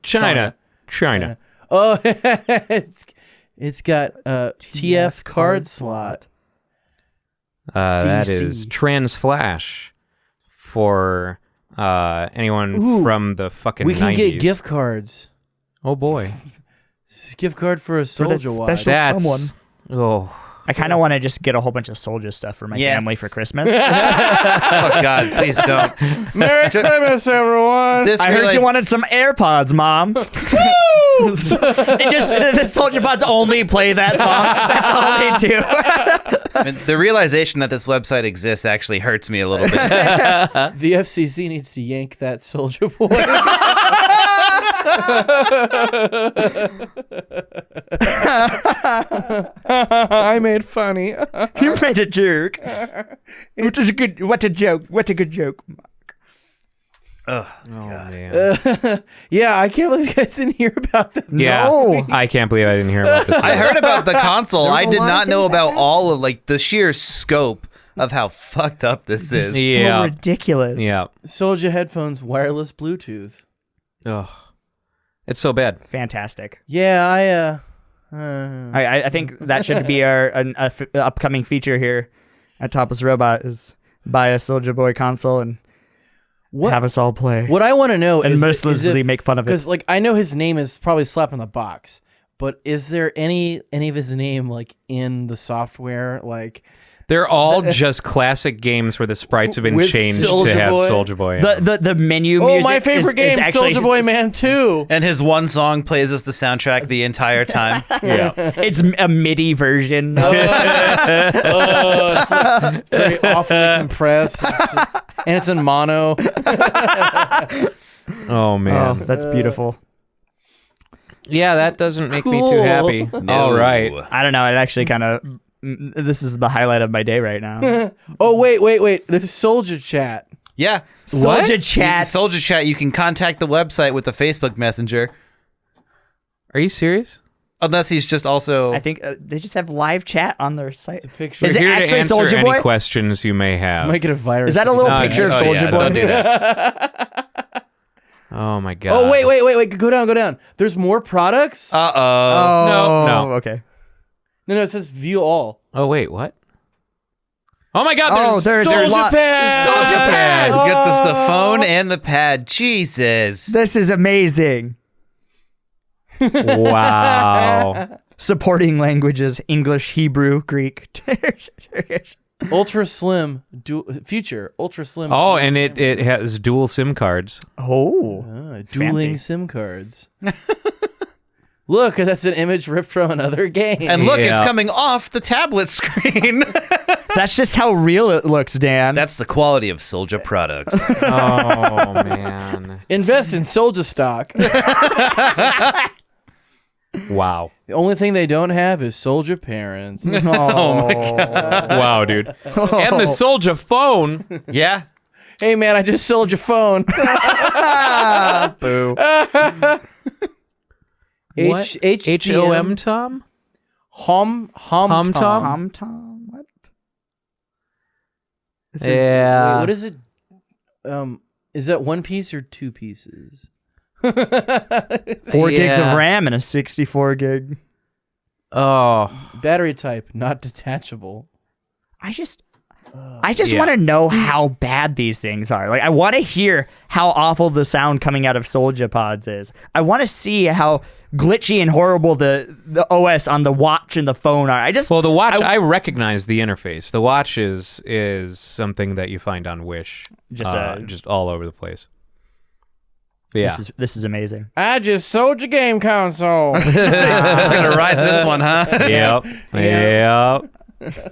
[SPEAKER 3] Oh, it's got TF card slot.
[SPEAKER 2] That
[SPEAKER 4] DC.
[SPEAKER 2] is Trans Flash for anyone
[SPEAKER 3] Ooh,
[SPEAKER 2] from the fucking
[SPEAKER 3] We can
[SPEAKER 2] 90s.
[SPEAKER 3] get gift cards.
[SPEAKER 2] Oh boy.
[SPEAKER 3] Gift card for a Soldier Watch.
[SPEAKER 4] special-
[SPEAKER 2] That's
[SPEAKER 4] someone.
[SPEAKER 2] Oh.
[SPEAKER 4] I kind of want to just get a whole bunch of soldier stuff for my
[SPEAKER 5] Yeah.
[SPEAKER 4] family for Christmas.
[SPEAKER 5] Oh God, please don't.
[SPEAKER 3] Merry Christmas, everyone.
[SPEAKER 5] This
[SPEAKER 4] I heard
[SPEAKER 5] realized-
[SPEAKER 4] you wanted some AirPods, Mom. The Soldier Pods only play that song. That's all they do.
[SPEAKER 5] I mean, the realization that this website exists actually hurts me a little bit.
[SPEAKER 3] The FCC needs to yank that Soldier Boy. I made funny.
[SPEAKER 4] You made a joke. What a good. What a joke. What a good joke.
[SPEAKER 2] Oh man.
[SPEAKER 3] Yeah, I can't believe you guys didn't hear about that.
[SPEAKER 2] Yeah.
[SPEAKER 4] No.
[SPEAKER 2] I can't believe I didn't hear about this.
[SPEAKER 5] I heard about the console.
[SPEAKER 4] There's
[SPEAKER 5] I
[SPEAKER 4] a
[SPEAKER 5] did
[SPEAKER 4] lot
[SPEAKER 5] not
[SPEAKER 4] of
[SPEAKER 5] know
[SPEAKER 4] things that
[SPEAKER 5] about
[SPEAKER 4] happened.
[SPEAKER 5] all of like the sheer scope of how fucked up this is.
[SPEAKER 4] So
[SPEAKER 2] Yeah.
[SPEAKER 4] ridiculous.
[SPEAKER 2] Yeah.
[SPEAKER 3] Soldier headphones, wireless Bluetooth.
[SPEAKER 2] Ugh. It's so bad.
[SPEAKER 4] Fantastic.
[SPEAKER 3] Yeah,
[SPEAKER 4] I think that should be our upcoming feature here at Topless Robot is buy a Soldier Boy console and have us all play.
[SPEAKER 3] What I want to know
[SPEAKER 4] and
[SPEAKER 3] is
[SPEAKER 4] mercilessly make fun of it.
[SPEAKER 3] because like I know his name is probably slapped on the box, but is there any of his name like in the software? Like
[SPEAKER 2] They're all just classic games where the sprites have been
[SPEAKER 3] With
[SPEAKER 2] changed
[SPEAKER 3] Soulja
[SPEAKER 2] to have
[SPEAKER 3] Boy?
[SPEAKER 2] Soldier Boy. in them.
[SPEAKER 4] the menu
[SPEAKER 3] oh,
[SPEAKER 4] music
[SPEAKER 3] my favorite
[SPEAKER 4] is
[SPEAKER 3] game,
[SPEAKER 4] actually
[SPEAKER 3] Soldier Boy Man 2.
[SPEAKER 5] And his one song plays as the soundtrack the entire time.
[SPEAKER 2] Yeah.
[SPEAKER 4] It's a MIDI version.
[SPEAKER 3] It's like very awfully compressed. It's just, and it's in mono.
[SPEAKER 2] Oh
[SPEAKER 4] Oh,
[SPEAKER 2] man.
[SPEAKER 4] that's beautiful.
[SPEAKER 2] Yeah, that doesn't make me too
[SPEAKER 3] Cool.
[SPEAKER 2] happy.
[SPEAKER 5] No.
[SPEAKER 2] All right.
[SPEAKER 4] I don't know. It actually kind of. This is the highlight of my day right now.
[SPEAKER 3] Oh wait! There's Soldier Chat.
[SPEAKER 5] Yeah.
[SPEAKER 4] Soldier Chat.
[SPEAKER 5] Soldier Chat, you can contact the website with the Facebook Messenger.
[SPEAKER 2] Are you serious?
[SPEAKER 5] Unless he's just also...
[SPEAKER 4] I think they just have live chat on their site.
[SPEAKER 3] Picture.
[SPEAKER 4] Is
[SPEAKER 2] We're
[SPEAKER 4] it
[SPEAKER 2] here to
[SPEAKER 4] actually
[SPEAKER 2] answer
[SPEAKER 4] Soulja
[SPEAKER 2] any
[SPEAKER 4] Boy?
[SPEAKER 2] questions you may have.
[SPEAKER 3] Might get a virus.
[SPEAKER 4] Is that a little
[SPEAKER 2] Oh,
[SPEAKER 4] picture of
[SPEAKER 2] yeah.
[SPEAKER 4] Soldier
[SPEAKER 5] yeah,
[SPEAKER 4] Boy?
[SPEAKER 5] don't do that.
[SPEAKER 2] Oh my god.
[SPEAKER 3] Oh wait! Go down. There's more products.
[SPEAKER 5] Uh-oh.
[SPEAKER 4] Oh,
[SPEAKER 2] No.
[SPEAKER 4] Okay.
[SPEAKER 3] No, it says view all.
[SPEAKER 2] Oh wait, what? Oh my god,
[SPEAKER 4] Oh,
[SPEAKER 2] there's
[SPEAKER 4] there's
[SPEAKER 3] Soldier Pad.
[SPEAKER 4] Soldier Pad.
[SPEAKER 5] He's got the phone and the pad. Jesus.
[SPEAKER 4] This is amazing.
[SPEAKER 2] Wow.
[SPEAKER 4] Supporting languages: English, Hebrew, Greek, Turkish.
[SPEAKER 3] Ultra slim future. Ultra slim.
[SPEAKER 2] Oh, and it has dual SIM cards.
[SPEAKER 4] Oh.
[SPEAKER 3] dueling
[SPEAKER 4] fancy.
[SPEAKER 3] SIM cards. Look, that's an image ripped from another game.
[SPEAKER 5] And look, it's
[SPEAKER 2] Yeah.
[SPEAKER 5] coming off the tablet screen.
[SPEAKER 4] That's just how real it looks, Dan.
[SPEAKER 5] That's the quality of Soldier products.
[SPEAKER 2] Oh man.
[SPEAKER 3] Invest in Soldier stock.
[SPEAKER 2] Wow.
[SPEAKER 3] The only thing they don't have is Soldier parents.
[SPEAKER 4] oh my god.
[SPEAKER 2] Wow, dude. And the Soldier phone.
[SPEAKER 5] Yeah.
[SPEAKER 3] Hey man, I just sold your phone.
[SPEAKER 4] Boo.
[SPEAKER 2] What? H-O-M Tom?
[SPEAKER 3] Hom
[SPEAKER 2] Tom?
[SPEAKER 4] Tom Tom. What?
[SPEAKER 3] This is-
[SPEAKER 2] Yeah.
[SPEAKER 3] wait, what is it? Is that one piece or two pieces?
[SPEAKER 4] 4 gigs of
[SPEAKER 2] Yeah.
[SPEAKER 4] RAM and a 64 gig.
[SPEAKER 2] Oh.
[SPEAKER 3] Battery type, not detachable.
[SPEAKER 4] I just
[SPEAKER 2] Yeah.
[SPEAKER 4] want to know how bad these things are. Like, I want to hear how awful the sound coming out of Souljapod is. I want to see how glitchy and horrible the OS on the watch and the phone are.
[SPEAKER 2] Well, the watch, I recognize the interface. The watch is something that you find on Wish.
[SPEAKER 4] Just,
[SPEAKER 2] just all over the place. Yeah.
[SPEAKER 4] This is amazing.
[SPEAKER 3] I just sold your game console.
[SPEAKER 5] Just gonna ride this one, huh?
[SPEAKER 2] Yep. Yep.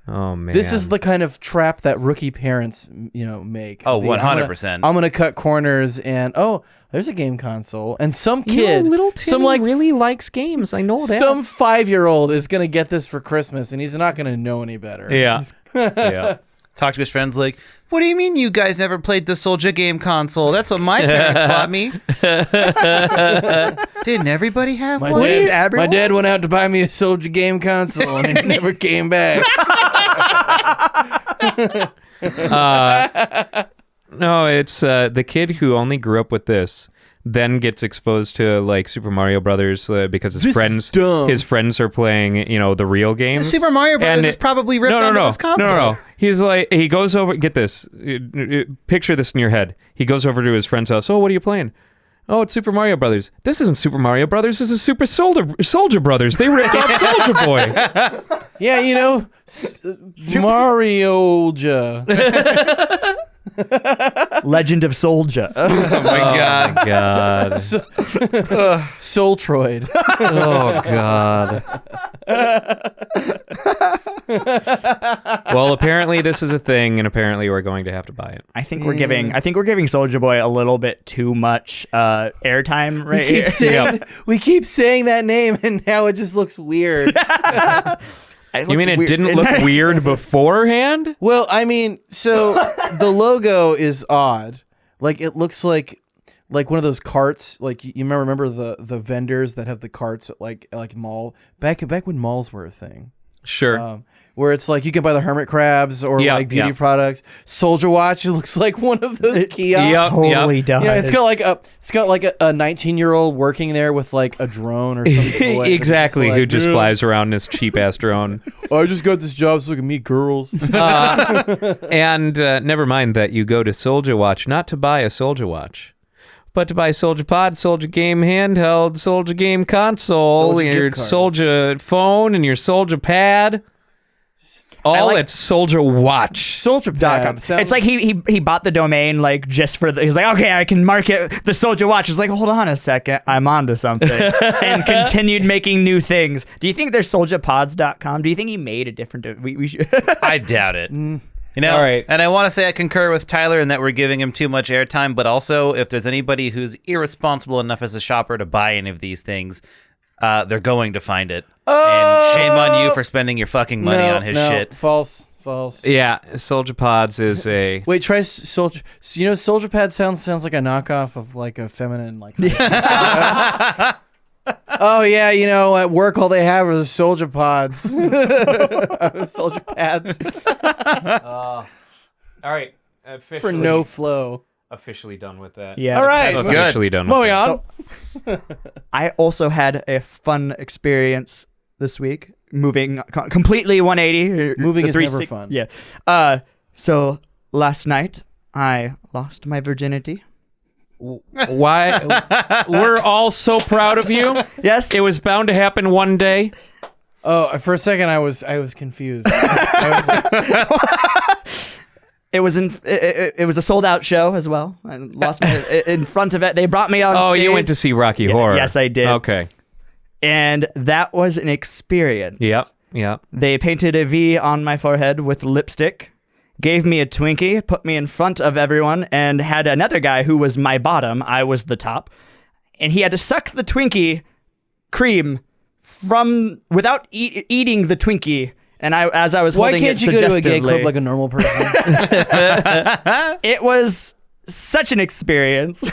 [SPEAKER 2] Oh man.
[SPEAKER 3] This is the kind of trap that rookie parents, make.
[SPEAKER 5] Oh,
[SPEAKER 3] The,
[SPEAKER 5] 100%.
[SPEAKER 3] I'm gonna cut corners, and there's a game console, and some
[SPEAKER 2] You
[SPEAKER 3] kid,
[SPEAKER 2] know, little Timmy
[SPEAKER 3] some
[SPEAKER 2] really likes games. I know that.
[SPEAKER 3] some 5-year-old is gonna get this for Christmas, and he's not gonna know any better.
[SPEAKER 2] Yeah. Yeah.
[SPEAKER 5] Talk to his friends like, what do you mean you guys never played the Soulja game console? That's what my parents bought me. Didn't everybody have one?
[SPEAKER 3] My dad went out to buy me a Soldier game console, and he never came back.
[SPEAKER 2] No, it's the kid who only grew up with this, then gets exposed to like Super Mario Brothers because
[SPEAKER 3] This is dumb.
[SPEAKER 2] his friends are playing, the real games.
[SPEAKER 5] Super Mario Brothers
[SPEAKER 2] And
[SPEAKER 5] is probably ripped onto this console.
[SPEAKER 2] No. He's like, he goes over. Get this. Picture this in your head. He goes over to his friend's house. Oh, what are you playing? Oh, it's Super Mario Brothers. This isn't Super Mario Brothers. This is Super Soldier Brothers. They ripped off Soldier Boy.
[SPEAKER 3] Yeah, Mario.
[SPEAKER 4] Legend of Soulja.
[SPEAKER 5] Oh my god.
[SPEAKER 2] Oh my god.
[SPEAKER 3] Soultroid.
[SPEAKER 2] Oh god. Well, apparently this is a thing, and apparently we're going to have to buy it.
[SPEAKER 4] I think we're giving Soulja Boy a little bit too much airtime right here.
[SPEAKER 3] We keep saying that name, and now it just looks weird.
[SPEAKER 2] You mean it didn't look weird beforehand?
[SPEAKER 3] Well, I mean, so the logo is odd. Like it looks like one of those carts. Like you remember the vendors that have the carts at like mall back when malls were a thing.
[SPEAKER 2] Sure.
[SPEAKER 3] Where it's like you can buy the hermit crabs or like beauty products. Soldier Watch, it looks like one of those kiosks.
[SPEAKER 4] Totally does.
[SPEAKER 3] It's got like a 19-year-old working there with like a drone or something.
[SPEAKER 2] Exactly, who just flies around in his cheap ass drone.
[SPEAKER 3] I just got this job so I can meet girls.
[SPEAKER 2] And never mind that you go to Soldier Watch not to buy a Soldier Watch, but to buy Souljapod, Soldier Game handheld, Soldier Game console,
[SPEAKER 3] Soldier
[SPEAKER 2] your
[SPEAKER 3] gift cards.
[SPEAKER 2] Soldier phone, and your Soldier pad. All
[SPEAKER 4] like-
[SPEAKER 2] at Soldier Watch.
[SPEAKER 3] Soldier.com.
[SPEAKER 4] It's like he bought the domain like just for he's like, okay, I can market the Soulja Watch. It's like, hold on a second, I'm onto something. And continued making new things. Do you think there's Souljapods.com? Do you think he made a different we should
[SPEAKER 5] I doubt it. All
[SPEAKER 2] right.
[SPEAKER 5] And I want to say I concur with Tyler in that we're giving him too much airtime, but also if there's anybody who's irresponsible enough as a shopper to buy any of these things, they're going to find it. And shame on you for spending your fucking money on his shit.
[SPEAKER 3] False.
[SPEAKER 2] Yeah, Soldier Pods is a...
[SPEAKER 3] Wait, try Soldier. Soldier Pad sounds like a knockoff of like a feminine like. Oh yeah, at work all they have are the Soldier Pods, Soldier Pads
[SPEAKER 2] All right.
[SPEAKER 3] for no flow.
[SPEAKER 2] Officially done with that.
[SPEAKER 4] Yeah.
[SPEAKER 3] All right,
[SPEAKER 5] That's
[SPEAKER 2] Officially done with
[SPEAKER 3] moving
[SPEAKER 2] that.
[SPEAKER 3] on.
[SPEAKER 4] I also had a fun experience this week, moving completely 180.
[SPEAKER 3] Moving
[SPEAKER 4] the
[SPEAKER 3] is never
[SPEAKER 4] 360
[SPEAKER 3] fun.
[SPEAKER 4] Yeah. So last night I lost my virginity.
[SPEAKER 2] Why? We're all so proud of you.
[SPEAKER 4] Yes.
[SPEAKER 2] It was bound to happen one day.
[SPEAKER 3] Oh, for a second I was confused. I was like,
[SPEAKER 4] It was a sold out show as well. I lost my in front of it. They brought me on
[SPEAKER 2] Oh,
[SPEAKER 4] stage.
[SPEAKER 2] you went to see Rocky Horror.
[SPEAKER 4] Yes, I did.
[SPEAKER 2] Okay.
[SPEAKER 4] And that was an experience.
[SPEAKER 2] Yep.
[SPEAKER 4] They painted a V on my forehead with lipstick, gave me a Twinkie, put me in front of everyone, and had another guy who was my bottom. I was the top. And he had to suck the Twinkie cream from without eating the Twinkie. And as I was
[SPEAKER 3] why
[SPEAKER 4] holding
[SPEAKER 3] can't
[SPEAKER 4] it
[SPEAKER 3] you go to a gay
[SPEAKER 4] suggestively,
[SPEAKER 3] club like a normal person?
[SPEAKER 4] it was such an experience.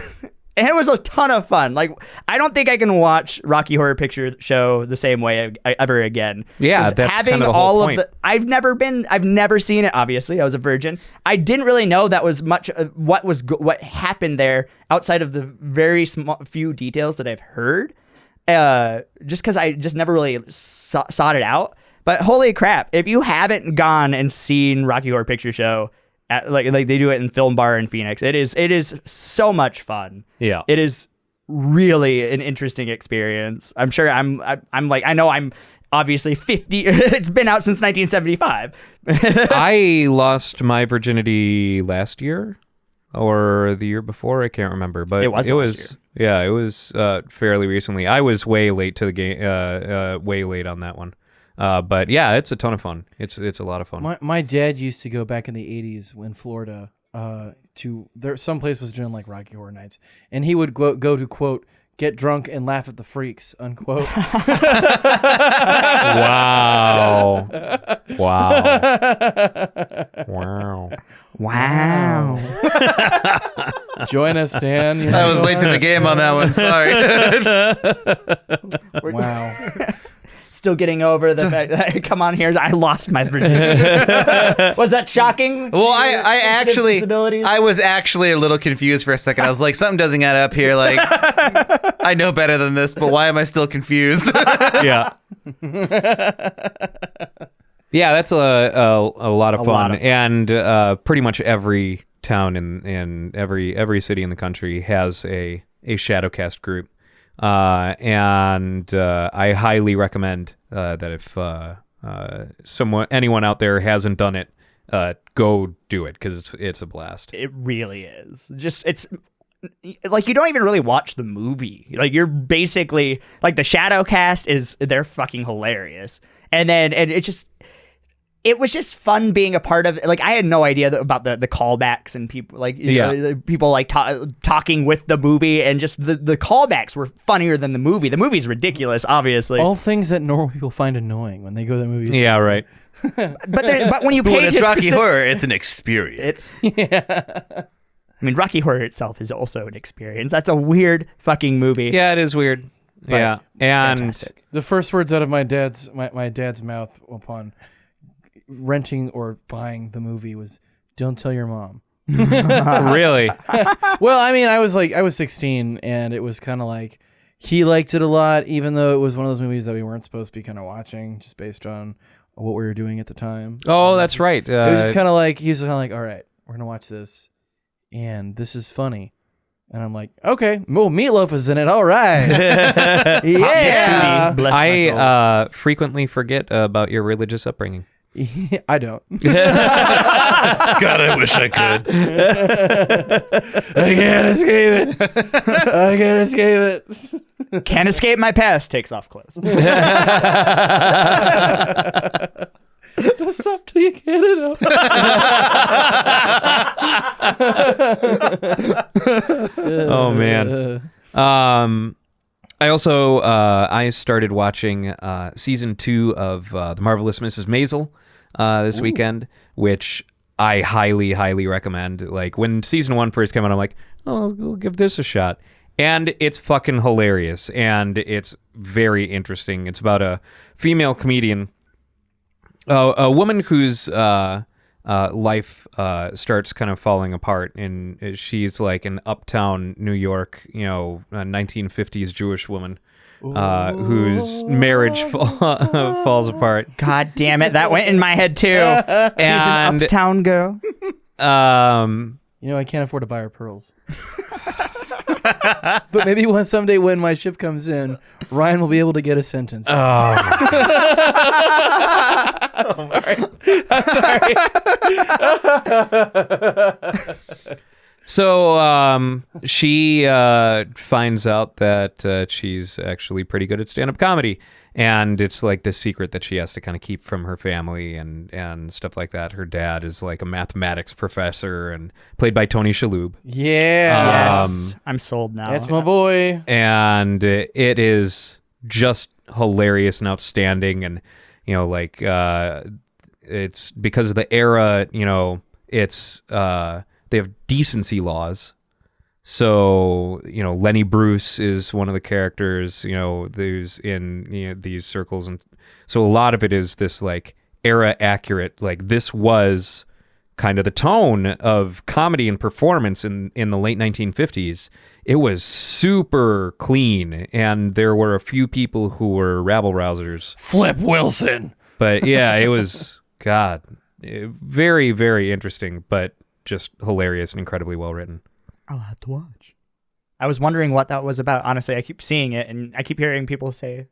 [SPEAKER 4] And it was a ton of fun. Like, I don't think I can watch Rocky Horror Picture Show the same way ever again.
[SPEAKER 2] Yeah,
[SPEAKER 4] 'Cause
[SPEAKER 2] that's
[SPEAKER 4] having
[SPEAKER 2] kind of the whole
[SPEAKER 4] all
[SPEAKER 2] point.
[SPEAKER 4] of the. I've never seen it. Obviously, I was a virgin. I didn't really know that was much of what happened there outside of the very few details that I've heard. Just because I just never really sought it out. But holy crap! If you haven't gone and seen Rocky Horror Picture Show, like they do it in Film Bar in Phoenix, it is so much fun.
[SPEAKER 2] Yeah.
[SPEAKER 4] It is really an interesting experience. I'm sure I'm like, I know I'm obviously 50. It's been out since 1975.
[SPEAKER 2] I lost my virginity last year or the year before. I can't remember, but
[SPEAKER 4] It was last
[SPEAKER 2] fairly recently. I was way late to the game, way late on that one. But yeah, it's a ton of fun. It's a lot of fun.
[SPEAKER 3] My dad used to go back in the 80s in Florida some place was doing like Rocky Horror Nights, and he would go to quote get drunk and laugh at the freaks unquote.
[SPEAKER 2] Wow.
[SPEAKER 3] Join us, Dan.
[SPEAKER 5] I was late to the game on that one. Sorry.
[SPEAKER 3] Wow.
[SPEAKER 4] Still getting over the fact that I come on here. I lost my virginity. Was that shocking?
[SPEAKER 5] Well,
[SPEAKER 4] to your sensitive sensibilities?
[SPEAKER 5] I was actually a little confused for a second. I was like, something doesn't add up here. Like, I know better than this, but why am I still confused?
[SPEAKER 2] Yeah. Yeah, that's a lot of fun. And pretty much every town in every city in the country has a Shadowcast group. And I highly recommend that if anyone out there hasn't done it, go do it because it's a blast.
[SPEAKER 4] It really is. Just it's like you don't even really watch the movie. Like you're basically like the Shadowcast they're fucking hilarious, and it was just fun being a part of it. Like I had no idea about the callbacks and people like people like talking with the movie, and just the callbacks were funnier than the movie. The movie's ridiculous, obviously.
[SPEAKER 3] All things that normal people find annoying when they go to the movie.
[SPEAKER 2] Yeah, right.
[SPEAKER 4] but when you pay
[SPEAKER 5] When it's
[SPEAKER 4] attention,
[SPEAKER 5] Rocky Horror, it's an experience.
[SPEAKER 4] I mean, Rocky Horror itself is also an experience. That's a weird fucking movie.
[SPEAKER 2] Yeah, it is weird. Yeah, and
[SPEAKER 4] fantastic.
[SPEAKER 3] The first words out of my dad's mouth upon renting or buying the movie was, "Don't tell your mom."
[SPEAKER 2] really,
[SPEAKER 3] Well, I mean, I was 16, and it was kind of like he liked it a lot, even though it was one of those movies that we weren't supposed to be kind of watching, just based on what we were doing at the time.
[SPEAKER 2] oh, that's right.
[SPEAKER 3] It was just kind of like he was kind of like, "All right, we're gonna watch this, and this is funny." And I'm like, okay, well, Meatloaf is in it. All right. Yeah.
[SPEAKER 4] Bless my soul.
[SPEAKER 2] I frequently forget about your religious upbringing.
[SPEAKER 3] I don't.
[SPEAKER 5] God, I wish I could.
[SPEAKER 3] I can't escape it. I can't escape it.
[SPEAKER 4] Can't escape my past. Takes off clothes.
[SPEAKER 3] Don't stop till you get it up.
[SPEAKER 2] Oh man. I also I started watching season 2 of The Marvelous Mrs. Maisel this weekend, which I highly recommend. Like when season 1 first came out, I'm like, oh, we'll give this a shot. And it's fucking hilarious, and it's very interesting. It's about a female comedian, a woman whose life starts kind of falling apart, and she's like an uptown New York, 1950s Jewish woman whose marriage falls apart.
[SPEAKER 4] God damn it, that went in my head too. She's an uptown girl.
[SPEAKER 3] I can't afford to buy her pearls. But maybe someday when my ship comes in, Ryan will be able to get a sentence.
[SPEAKER 2] Oh.
[SPEAKER 3] I'm sorry.
[SPEAKER 2] So she finds out that she's actually pretty good at stand-up comedy, and it's like this secret that she has to kind of keep from her family and stuff like that. Her dad is like a mathematics professor and played by Tony Shalhoub.
[SPEAKER 3] Yeah.
[SPEAKER 4] Yes, I'm sold now.
[SPEAKER 3] That's my boy.
[SPEAKER 2] And it is just hilarious and outstanding, and it's because of the era, it's they have decency laws. So, Lenny Bruce is one of the characters, who's in these circles. And so a lot of it is this like era accurate, like this was kind of the tone of comedy and performance in the late 1950s. It was super clean, and there were a few people who were rabble-rousers.
[SPEAKER 1] Flip Wilson.
[SPEAKER 2] But yeah, it was, God, very, very interesting, but just hilarious and incredibly well written.
[SPEAKER 4] I'll have to watch. I was wondering what that was about. Honestly, I keep seeing it, and I keep hearing people say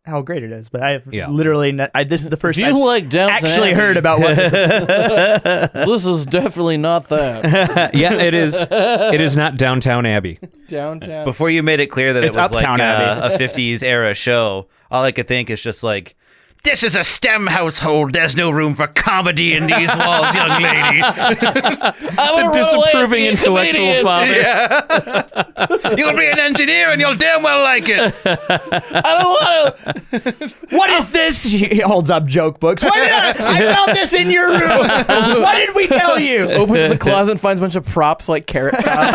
[SPEAKER 4] how great it is, but I've literally this is the first
[SPEAKER 3] If
[SPEAKER 4] I've
[SPEAKER 3] you like Downton
[SPEAKER 4] actually
[SPEAKER 3] Abbey,
[SPEAKER 4] heard about what this is.
[SPEAKER 3] This is definitely not that.
[SPEAKER 2] Yeah, it is. It is not Downtown Abbey.
[SPEAKER 3] Downtown.
[SPEAKER 5] Before you made it clear that
[SPEAKER 4] It's
[SPEAKER 5] it was like
[SPEAKER 4] Uptown Abbey.
[SPEAKER 5] a 50s era show, all I could think is just like This is a STEM household. There's no room for comedy in these walls, young lady.
[SPEAKER 2] The disapproving intellectual father.
[SPEAKER 5] You'll be an engineer and you'll damn well like it.
[SPEAKER 4] What is this? He holds up joke books. I found this in your room. What did we tell you?
[SPEAKER 3] Opens the closet and finds a bunch of props like Carrot Top.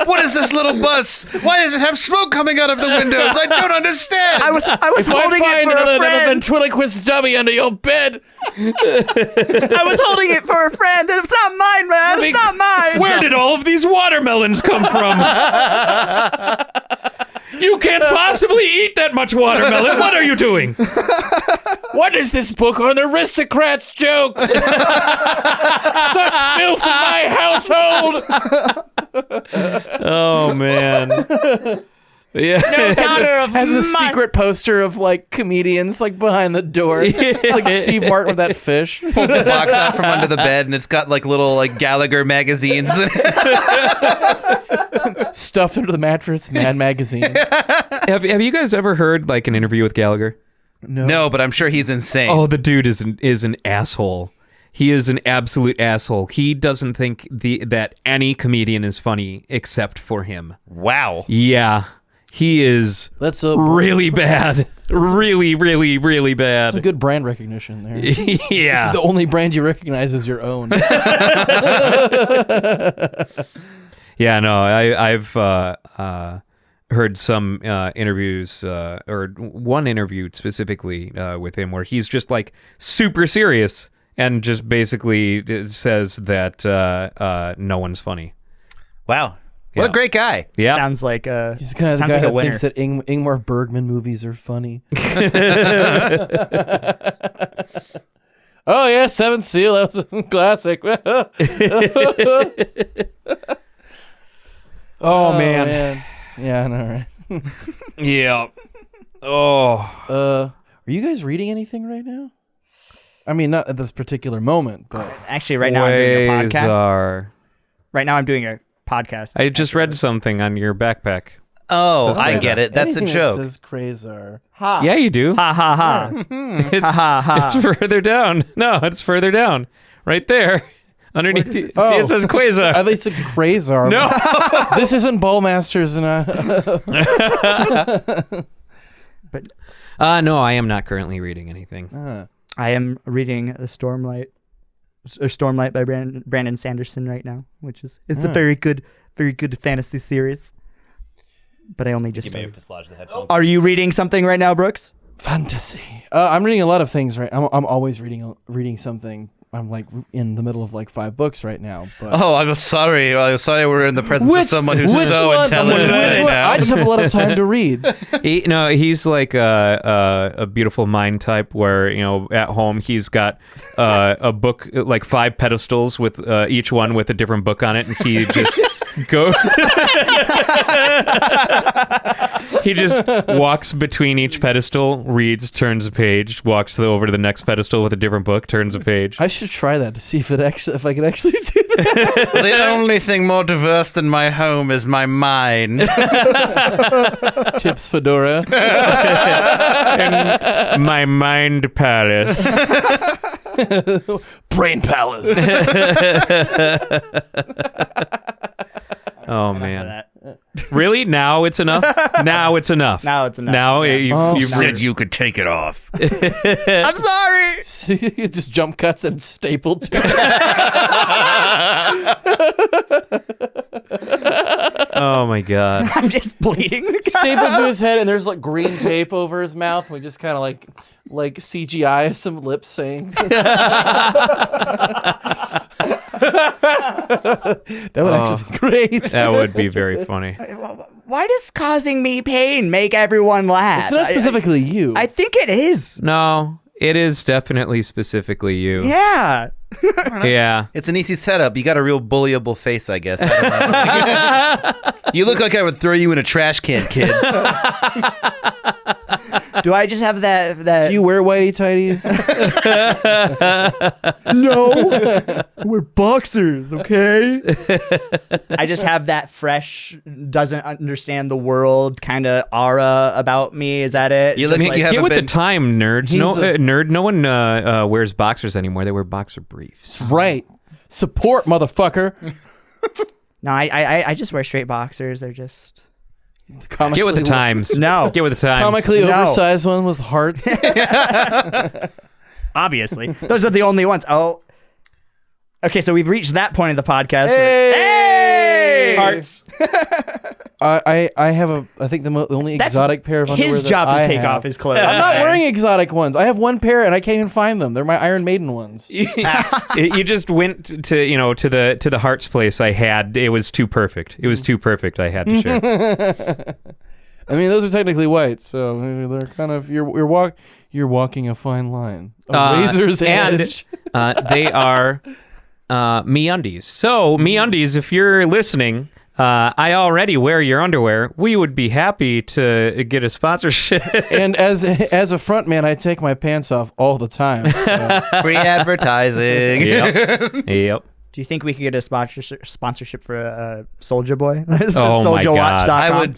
[SPEAKER 5] What is this little bus? Why does it have smoke coming out of the windows? I don't understand.
[SPEAKER 4] I was
[SPEAKER 1] If
[SPEAKER 4] holding
[SPEAKER 1] I
[SPEAKER 4] it
[SPEAKER 1] find
[SPEAKER 4] for a
[SPEAKER 1] another
[SPEAKER 4] friend.
[SPEAKER 1] ventriloquist dummy under your bed,
[SPEAKER 4] I was holding it for a friend. It's not mine, man. It's not mine.
[SPEAKER 2] Where did all of these watermelons come from? You can't possibly eat that much watermelon. What are you doing?
[SPEAKER 1] what is this book on aristocrats' jokes? Such filth in my household.
[SPEAKER 2] Oh man. Yeah.
[SPEAKER 3] Has a secret poster of like comedians like behind the door. It's like Steve Martin with that fish.
[SPEAKER 5] Pulls the box out from under the bed, and it's got like little like Gallagher magazines.
[SPEAKER 3] Stuffed under the mattress, Mad Magazine.
[SPEAKER 2] Have you guys ever heard like an interview with Gallagher?
[SPEAKER 5] No, but I'm sure he's insane.
[SPEAKER 2] Oh, the dude is an asshole. He is an absolute asshole. He doesn't think that any comedian is funny except for him.
[SPEAKER 5] Wow.
[SPEAKER 2] Yeah. He is
[SPEAKER 3] That's
[SPEAKER 2] really bad. Really, really, really bad.
[SPEAKER 3] some good brand recognition there.
[SPEAKER 2] Yeah.
[SPEAKER 3] The only brand you recognize is your own.
[SPEAKER 2] Yeah, no, I've heard some interviews, or one interview specifically with him where he's just like super serious and just basically says that no one's funny.
[SPEAKER 5] Wow. What a
[SPEAKER 2] Yeah.
[SPEAKER 5] great guy.
[SPEAKER 2] Yeah.
[SPEAKER 4] Sounds like a.
[SPEAKER 3] He's the kind of the
[SPEAKER 4] sounds
[SPEAKER 3] guy
[SPEAKER 4] like a
[SPEAKER 3] that
[SPEAKER 4] winner.
[SPEAKER 3] thinks that Ingmar Bergman movies are funny. Oh yeah, Seventh Seal, that was a classic.
[SPEAKER 2] Oh, man.
[SPEAKER 3] Yeah, I know, right?
[SPEAKER 2] Yeah. Oh.
[SPEAKER 3] Are you guys reading anything right now? I mean, not at this particular moment, but
[SPEAKER 4] Actually, right now I'm doing a podcast.
[SPEAKER 2] Quasar.
[SPEAKER 4] Right now I'm doing a podcast.
[SPEAKER 2] I just read something on your backpack.
[SPEAKER 5] Oh, I
[SPEAKER 2] Quasar.
[SPEAKER 5] get it. That's a
[SPEAKER 3] anything
[SPEAKER 5] joke.
[SPEAKER 3] That says Quasar.
[SPEAKER 2] Yeah, you do.
[SPEAKER 4] Ha ha ha.
[SPEAKER 2] It's,
[SPEAKER 4] ha, ha.
[SPEAKER 2] it's further down. No, it's further down. Right there. Underneath.
[SPEAKER 3] Where does it-
[SPEAKER 2] See,
[SPEAKER 3] Oh.
[SPEAKER 2] it says Quasar.
[SPEAKER 3] I think it's a Quasar.
[SPEAKER 2] No.
[SPEAKER 3] This isn't Ballmasters and
[SPEAKER 2] No, I am not currently reading anything.
[SPEAKER 4] I am reading the Stormlight by Brandon Sanderson right now, which is it's a very good fantasy series. But I only just started.
[SPEAKER 5] dislodge the headphones.
[SPEAKER 4] Are you reading something right now, Brooks?
[SPEAKER 3] fantasy. I'm reading a lot of things right. I'm always reading something. I'm like in the middle of like 5 books right now. But
[SPEAKER 5] Oh, I'm sorry. I'm sorry we're in the presence of someone who's
[SPEAKER 3] which
[SPEAKER 5] so
[SPEAKER 3] one?
[SPEAKER 5] intelligent
[SPEAKER 3] Which
[SPEAKER 5] right
[SPEAKER 3] one?
[SPEAKER 5] now.
[SPEAKER 3] I just have a lot of time to read.
[SPEAKER 2] He's like a beautiful mind type where, at home he's got a book, like 5 pedestals with each one with a different book on it, and he just he just walks between each pedestal, reads, turns a page, walks over to the next pedestal with a different book, turns a page.
[SPEAKER 3] I should try that to see if I can actually do that.
[SPEAKER 5] The only thing more diverse than my home is my mind.
[SPEAKER 3] Tips Fedora.
[SPEAKER 2] My mind palace.
[SPEAKER 3] Brain Palace.
[SPEAKER 2] Oh man. Really? Now it's enough? Now it's enough.
[SPEAKER 4] Now it's enough.
[SPEAKER 2] Now
[SPEAKER 3] Oh,
[SPEAKER 2] you've
[SPEAKER 5] Said you could take it off.
[SPEAKER 4] I'm sorry.
[SPEAKER 3] Just jump cuts and stapled to it.
[SPEAKER 2] Oh my god.
[SPEAKER 4] I'm just bleeding.
[SPEAKER 3] Stapled to his head, and there's like green tape over his mouth. We just kind of like CGI some lip sayings. That would actually be great.
[SPEAKER 2] That would be very funny.
[SPEAKER 4] Why does causing me pain make everyone laugh?
[SPEAKER 3] It's not specifically you.
[SPEAKER 4] I think it is.
[SPEAKER 2] No, it is definitely specifically you.
[SPEAKER 4] Yeah.
[SPEAKER 2] Yeah.
[SPEAKER 5] It's an easy setup. You got a real bullyable face, I guess. I don't know. You look like I would throw you in a trash can, kid.
[SPEAKER 4] Do I just have that?
[SPEAKER 3] Do you wear whitey tighties? No, we're boxers. Okay.
[SPEAKER 4] I just have that fresh, doesn't understand the world kind of aura about me. Is that it?
[SPEAKER 5] You look
[SPEAKER 4] Just
[SPEAKER 5] like you have-
[SPEAKER 2] Get
[SPEAKER 5] haven't
[SPEAKER 2] with
[SPEAKER 5] been-
[SPEAKER 2] the time, nerds.
[SPEAKER 3] He's
[SPEAKER 2] No,
[SPEAKER 3] a-
[SPEAKER 2] nerd. No one wears boxers anymore. They wear boxer briefs.
[SPEAKER 3] Right. Support, motherfucker.
[SPEAKER 4] No, I just wear straight boxers. They're just
[SPEAKER 2] Get with the times.
[SPEAKER 4] No.
[SPEAKER 2] Get with the times.
[SPEAKER 3] Comically
[SPEAKER 4] No.
[SPEAKER 3] oversized one with hearts.
[SPEAKER 4] obviously those are the only ones. Oh, okay. So we've reached that point of the podcast.
[SPEAKER 3] Hey!
[SPEAKER 4] Hearts.
[SPEAKER 3] I have I think the only
[SPEAKER 4] That's
[SPEAKER 3] exotic pair of underwear
[SPEAKER 4] His
[SPEAKER 3] that
[SPEAKER 4] job to
[SPEAKER 3] I
[SPEAKER 4] take
[SPEAKER 3] have.
[SPEAKER 4] off his clothes.
[SPEAKER 3] I'm not wearing exotic ones. I have one pair and I can't even find them. They're my Iron Maiden ones.
[SPEAKER 2] You just went to to the Hearts place. It was too perfect. It was too perfect. I had to share.
[SPEAKER 3] I mean, those are technically white, so they're kind of you're walking a fine line. A razor's edge.
[SPEAKER 2] And they are MeUndies. So MeUndies, if you're listening, I already wear your underwear. We would be happy to get a sponsorship.
[SPEAKER 3] And as a front man, I take my pants off all the time. So.
[SPEAKER 5] Free advertising.
[SPEAKER 2] Yep.
[SPEAKER 4] Do you think we could get a sponsorship for Soulja Boy?
[SPEAKER 2] Oh my God.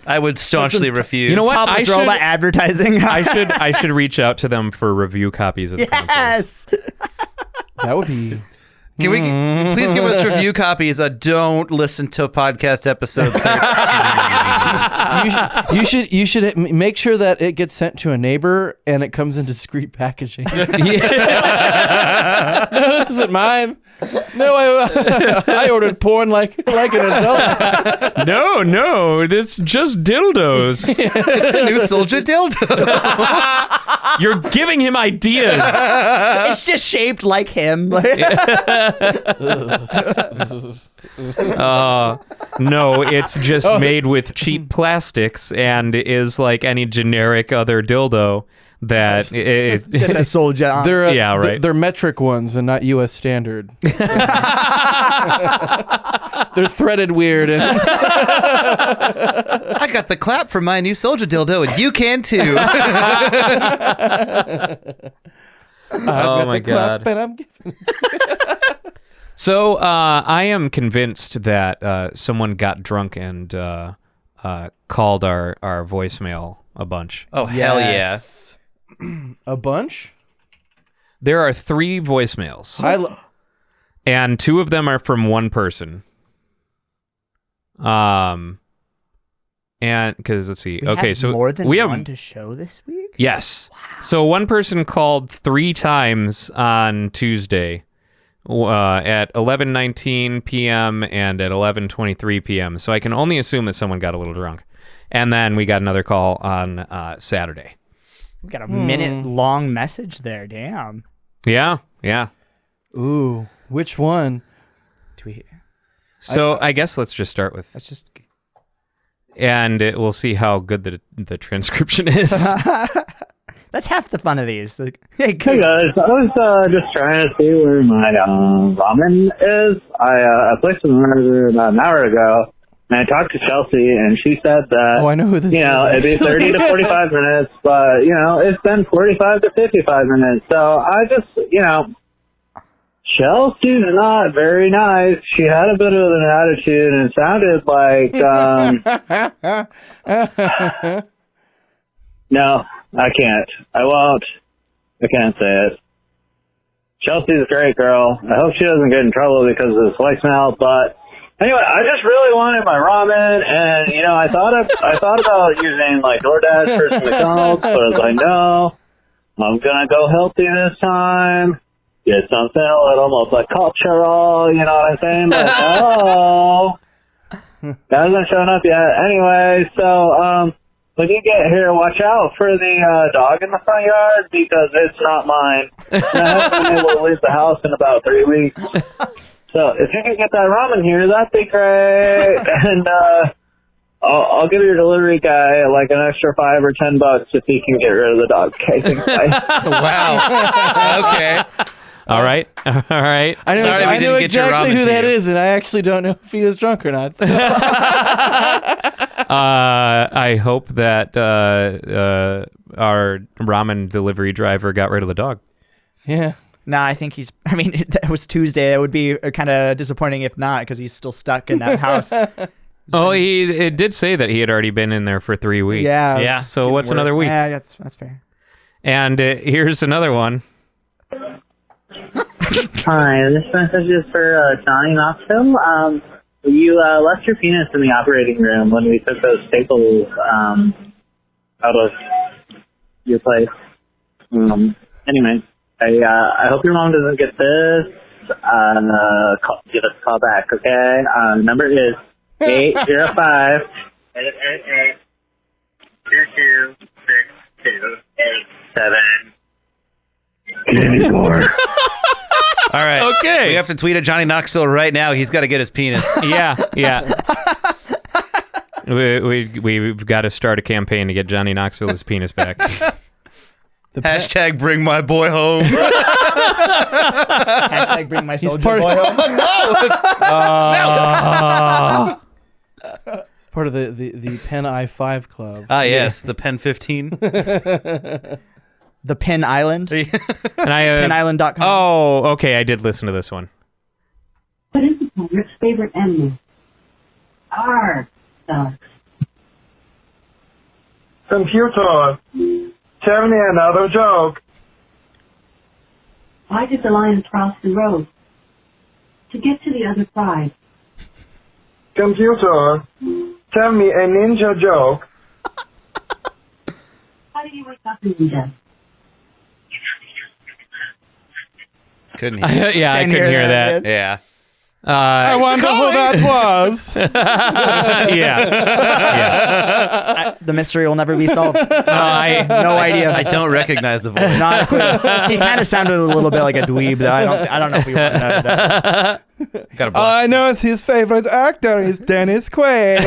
[SPEAKER 5] I would staunchly refuse.
[SPEAKER 2] You know what?
[SPEAKER 4] Topless Robot advertising.
[SPEAKER 2] I should reach out to them for review copies of the consoles.
[SPEAKER 4] Yes.
[SPEAKER 3] That would be.
[SPEAKER 5] Can we please give us review copies? Don't listen to podcast episode 13.
[SPEAKER 3] You should make sure that it gets sent to a neighbor and it comes in discreet packaging. No, this isn't mine. No, I ordered porn like an adult.
[SPEAKER 2] No, it's just dildos.
[SPEAKER 5] It's the new Soulja dildo.
[SPEAKER 2] You're giving him ideas.
[SPEAKER 4] It's just shaped like him.
[SPEAKER 2] No, it's just made with cheap plastics and is like any generic other dildo that
[SPEAKER 4] Just a Soulja.
[SPEAKER 3] They're
[SPEAKER 2] Yeah, right.
[SPEAKER 3] They're metric ones and not U.S. standard. They're threaded weird. And
[SPEAKER 5] I got the clap for my new Soulja dildo, and you can too.
[SPEAKER 2] Oh my God.
[SPEAKER 3] And I'm giving
[SPEAKER 2] So I am convinced that someone got drunk and called our voicemail a bunch.
[SPEAKER 5] Oh hell yeah!
[SPEAKER 3] a bunch.
[SPEAKER 2] There are 3 voicemails,
[SPEAKER 3] I
[SPEAKER 2] and 2 of them are from one person. And because let's see, so
[SPEAKER 4] more than
[SPEAKER 2] we have
[SPEAKER 4] one to show this week.
[SPEAKER 2] yes. Wow. So one person called 3 times on Tuesday. At 11:19 p.m. and at 11:23 p.m. So I can only assume that someone got a little drunk. And then we got another call on Saturday.
[SPEAKER 4] We got a minute-long message there. Damn.
[SPEAKER 2] Yeah.
[SPEAKER 3] Ooh, which one?
[SPEAKER 2] So I guess let's just start with,
[SPEAKER 4] Let's just.
[SPEAKER 2] and we'll see how good the transcription is.
[SPEAKER 4] That's half the fun of these. Like, hey,
[SPEAKER 6] Hey
[SPEAKER 4] good.
[SPEAKER 6] guys, I was just trying to see where my ramen is. I placed an order about an hour ago, and I talked to Chelsea, and she said that
[SPEAKER 3] Oh, I know who this is.
[SPEAKER 6] it'd be 30 to 45 minutes, but it's been 45 to 55 minutes. So I just Chelsea's not very nice. She had a bit of an attitude, and it sounded like no. I can't. I won't. I can't say it. Chelsea's a great girl. I hope she doesn't get in trouble because of this voicemail. But anyway, I just really wanted my ramen, and I thought about using like DoorDash versus McDonald's, but I was like, no, I'm gonna go healthy this time. Get something a little multicultural. You know what I'm saying? But no, that hasn't shown up yet. Anyway, so when you get here, watch out for the dog in the front yard because it's not mine. And I haven't been able to leave the house in about 3 weeks. So if you can get that ramen here, that'd be great. And I'll give your delivery guy like an extra $5 or $10 if he can get rid of the dog. Okay, thanks, bye.
[SPEAKER 5] Wow. Okay.
[SPEAKER 2] All right.
[SPEAKER 3] I know,
[SPEAKER 5] Sorry we
[SPEAKER 3] I know
[SPEAKER 5] didn't get your
[SPEAKER 3] exactly
[SPEAKER 5] ramen
[SPEAKER 3] who
[SPEAKER 5] to
[SPEAKER 3] that
[SPEAKER 5] you.
[SPEAKER 3] is, and I actually don't know if he was drunk or not. So.
[SPEAKER 2] I hope that our ramen delivery driver got rid of the dog.
[SPEAKER 3] Yeah.
[SPEAKER 4] Nah, I think I mean, it was Tuesday. It would be kind of disappointing if not, because he's still stuck in that house.
[SPEAKER 2] Oh, it did say that he had already been in there for 3 weeks.
[SPEAKER 4] Yeah.
[SPEAKER 5] Yeah.
[SPEAKER 4] just
[SPEAKER 2] So
[SPEAKER 4] getting
[SPEAKER 2] what's
[SPEAKER 4] worse.
[SPEAKER 2] another week?
[SPEAKER 4] Yeah, that's fair.
[SPEAKER 2] And here's another one.
[SPEAKER 6] Hi, this message is for Johnny Knoxville. You left your penis in the operating room when we took those staples out of your place. Anyway, I hope your mom doesn't get this. Give us a call back, okay? Number is 805
[SPEAKER 5] All right.
[SPEAKER 2] Okay.
[SPEAKER 5] We have to tweet at Johnny Knoxville right now. He's got to get his penis.
[SPEAKER 2] Yeah. We've got to start a campaign to get Johnny Knoxville his penis back.
[SPEAKER 5] Hashtag bring my boy home.
[SPEAKER 4] Hashtag bring my soldier
[SPEAKER 3] part-
[SPEAKER 4] boy home.
[SPEAKER 3] It's part of the Pen I-5 club.
[SPEAKER 5] Ah, yes, the Pen 15.
[SPEAKER 4] The Pin Island.
[SPEAKER 2] And I
[SPEAKER 4] PinIsland.com.
[SPEAKER 2] Oh, okay. I did listen to this one.
[SPEAKER 7] What is the pirate's favorite animal? R. Dogs.
[SPEAKER 8] Computer, tell me another joke.
[SPEAKER 7] Why did the lion cross the road? To get to the other side.
[SPEAKER 8] Computer, tell me a ninja joke.
[SPEAKER 7] How do you wake up in death?
[SPEAKER 5] Couldn't hear.
[SPEAKER 2] Yeah, I couldn't hear that.
[SPEAKER 4] dude.
[SPEAKER 5] Yeah.
[SPEAKER 1] I wonder who that was.
[SPEAKER 2] Yeah.
[SPEAKER 4] The mystery will never be solved.
[SPEAKER 2] No,
[SPEAKER 4] No idea.
[SPEAKER 5] I don't recognize the voice.
[SPEAKER 4] Not a clue. He kind of sounded a little bit like a dweeb, though. I don't know if we want to know that.
[SPEAKER 5] Got a block.
[SPEAKER 1] I know his favorite actor is Dennis Quaid.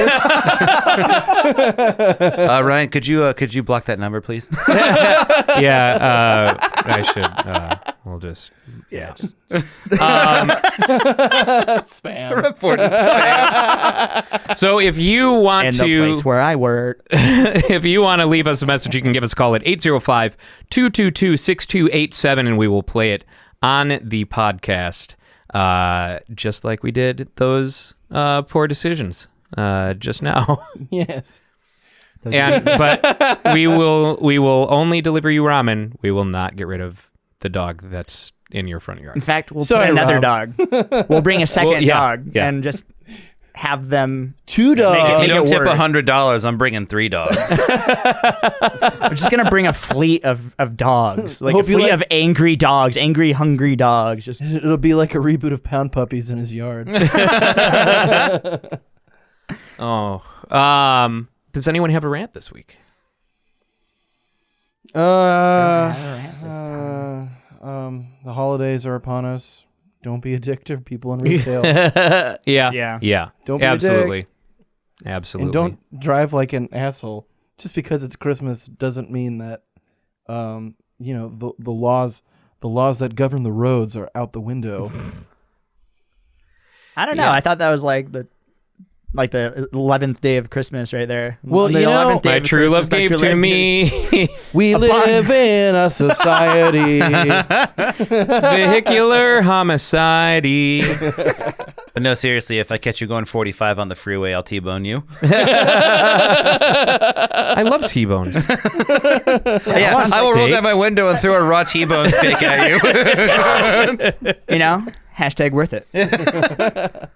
[SPEAKER 5] Ryan, could you block that number, please?
[SPEAKER 2] Yeah. I should. We'll just.
[SPEAKER 3] Spam.
[SPEAKER 5] Report it.
[SPEAKER 2] So if you want
[SPEAKER 4] In the
[SPEAKER 2] to,
[SPEAKER 4] place where I work.
[SPEAKER 2] if you want to leave us a message, you can give us a call at 805-222-6287, and we will play it on the podcast, just like we did those poor decisions just now.
[SPEAKER 3] Yes.
[SPEAKER 2] But we will only deliver you ramen. We will not get rid of the dog that's in your front yard.
[SPEAKER 4] In fact, we'll
[SPEAKER 3] Sorry,
[SPEAKER 4] put another
[SPEAKER 3] Rob.
[SPEAKER 4] dog. We'll bring a second dog
[SPEAKER 2] yeah.
[SPEAKER 4] and just have them.
[SPEAKER 3] Two
[SPEAKER 5] If
[SPEAKER 3] dogs.
[SPEAKER 5] you don't
[SPEAKER 4] it
[SPEAKER 5] tip
[SPEAKER 4] worse.
[SPEAKER 5] $100, I'm bringing 3 dogs.
[SPEAKER 4] We're just gonna bring a fleet of dogs, like a
[SPEAKER 3] Hope you
[SPEAKER 4] fleet
[SPEAKER 3] like-
[SPEAKER 4] of angry dogs, angry, hungry dogs. Just
[SPEAKER 3] It'll be like a reboot of Pound Puppies in his yard.
[SPEAKER 2] Oh, does anyone have a rant this week?
[SPEAKER 3] The holidays are upon us. Don't be a dick to people in retail.
[SPEAKER 2] Yeah.
[SPEAKER 3] Don't be a
[SPEAKER 2] Absolutely. Absolutely.
[SPEAKER 3] And don't drive like an asshole. Just because it's Christmas doesn't mean that, the laws that govern the roads are out the window.
[SPEAKER 4] I don't know.
[SPEAKER 2] Yeah.
[SPEAKER 4] I thought that was like the 11th day of Christmas right there.
[SPEAKER 3] Well,
[SPEAKER 4] On the
[SPEAKER 3] you know,
[SPEAKER 4] 11th day
[SPEAKER 2] My
[SPEAKER 4] of
[SPEAKER 2] true love
[SPEAKER 4] Christmas, my
[SPEAKER 2] gave
[SPEAKER 4] true
[SPEAKER 2] to
[SPEAKER 4] love
[SPEAKER 2] me
[SPEAKER 3] We live in a society.
[SPEAKER 2] vehicular homicide.
[SPEAKER 5] But no, seriously, if I catch you going 45 on the freeway, I'll T-bone you.
[SPEAKER 2] I love T-bones.
[SPEAKER 5] Yeah, I will roll down my window and throw a raw T-bone steak at you.
[SPEAKER 4] You know, hashtag worth it.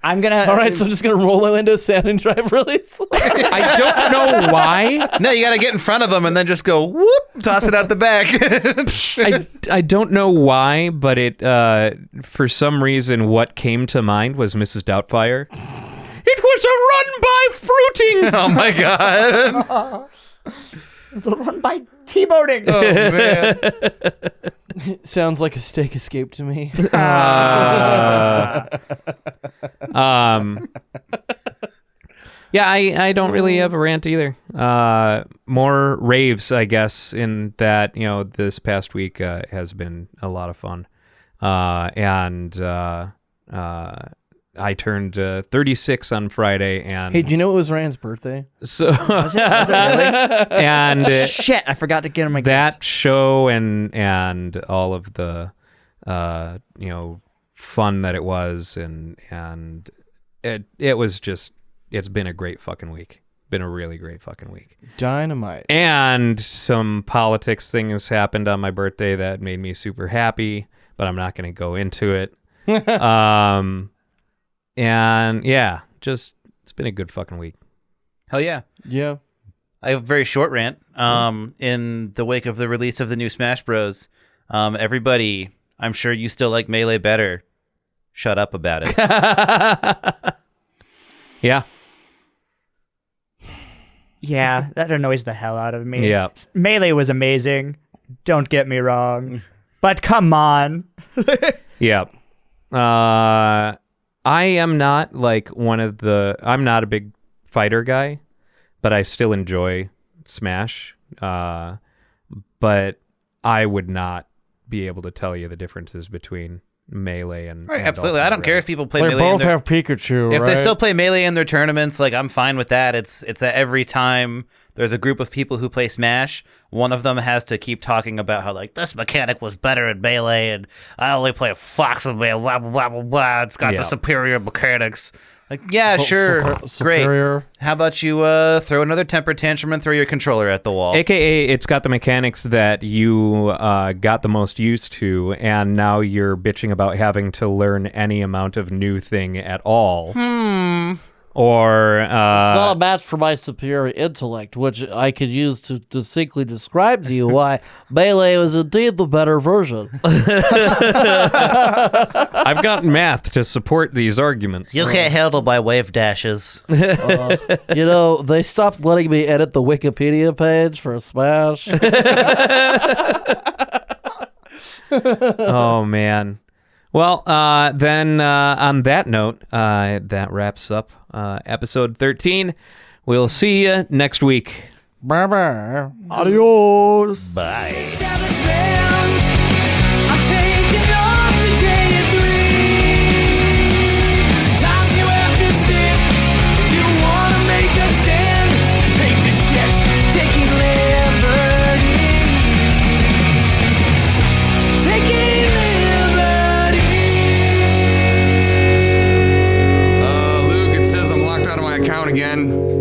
[SPEAKER 4] I'm gonna.
[SPEAKER 3] All right, so I'm just gonna roll my window, stand and drive really slow.
[SPEAKER 2] I don't know why.
[SPEAKER 5] No, you got to get in front of them and then just go whoop, toss it out the back.
[SPEAKER 2] I don't know why, but it for some reason what came to mind was Mrs. Doubtfire. It was a run by fruiting.
[SPEAKER 5] Oh my god.
[SPEAKER 4] It's a run by T-boning.
[SPEAKER 5] Oh man.
[SPEAKER 3] Sounds like a steak escape to me.
[SPEAKER 2] Yeah, I don't really have a rant either. More raves, I guess, in that, this past week has been a lot of fun. And I turned 36 on Friday, and
[SPEAKER 3] Hey, do you know it was Ryan's birthday?
[SPEAKER 2] so
[SPEAKER 4] Was it really?
[SPEAKER 2] and
[SPEAKER 4] Shit, I forgot to get him a
[SPEAKER 2] that show and all of the fun that it was, and it was just, it's been a great fucking week. Been a really great fucking week.
[SPEAKER 3] Dynamite.
[SPEAKER 2] And some politics things happened on my birthday that made me super happy, but I'm not going to go into it. And yeah, just, it's been a good fucking week.
[SPEAKER 5] Hell yeah.
[SPEAKER 3] Yeah.
[SPEAKER 5] I have a very short rant. In the wake of the release of the new Smash Bros, everybody, I'm sure you still like Melee better. Shut up about it.
[SPEAKER 2] Yeah.
[SPEAKER 4] Yeah, that annoys the hell out of me.
[SPEAKER 2] Yeah.
[SPEAKER 4] Melee was amazing. Don't get me wrong. But come on.
[SPEAKER 2] Yeah. I am not like I'm not a big fighter guy, but I still enjoy Smash. But I would not be able to tell you the differences between Melee and
[SPEAKER 5] Right,
[SPEAKER 2] and
[SPEAKER 5] absolutely. I
[SPEAKER 2] Ultimate
[SPEAKER 5] don't care
[SPEAKER 2] Red.
[SPEAKER 5] if people play
[SPEAKER 3] They
[SPEAKER 5] Melee.
[SPEAKER 3] both have Pikachu,
[SPEAKER 5] If
[SPEAKER 3] right?
[SPEAKER 5] they still play Melee in their tournaments, like, I'm fine with that. It's that every time there's a group of people who play Smash, one of them has to keep talking about how, like, this mechanic was better in Melee, and I only play Fox with Melee, blah, blah, blah, blah, blah. It's got
[SPEAKER 2] Yeah.
[SPEAKER 5] the superior mechanics. Like, yeah,
[SPEAKER 3] Oh,
[SPEAKER 5] sure, great.
[SPEAKER 3] superior.
[SPEAKER 5] How about you throw another temper tantrum and throw your controller at the wall?
[SPEAKER 2] AKA, it's got the mechanics that you got the most used to, and now you're bitching about having to learn any amount of new thing at all. Or
[SPEAKER 9] It's not a match for my superior intellect, which I could use to distinctly describe to you why Melee was indeed the better version.
[SPEAKER 2] I've got math to support these arguments.
[SPEAKER 5] You can't handle my wave dashes.
[SPEAKER 9] You know, they stopped letting me edit the Wikipedia page for Smash.
[SPEAKER 2] Oh, man. Well, then on that note, that wraps up episode 13. We'll see you next week.
[SPEAKER 9] Bye-bye.
[SPEAKER 3] Adios.
[SPEAKER 1] Luke, it says I'm locked out of my account again.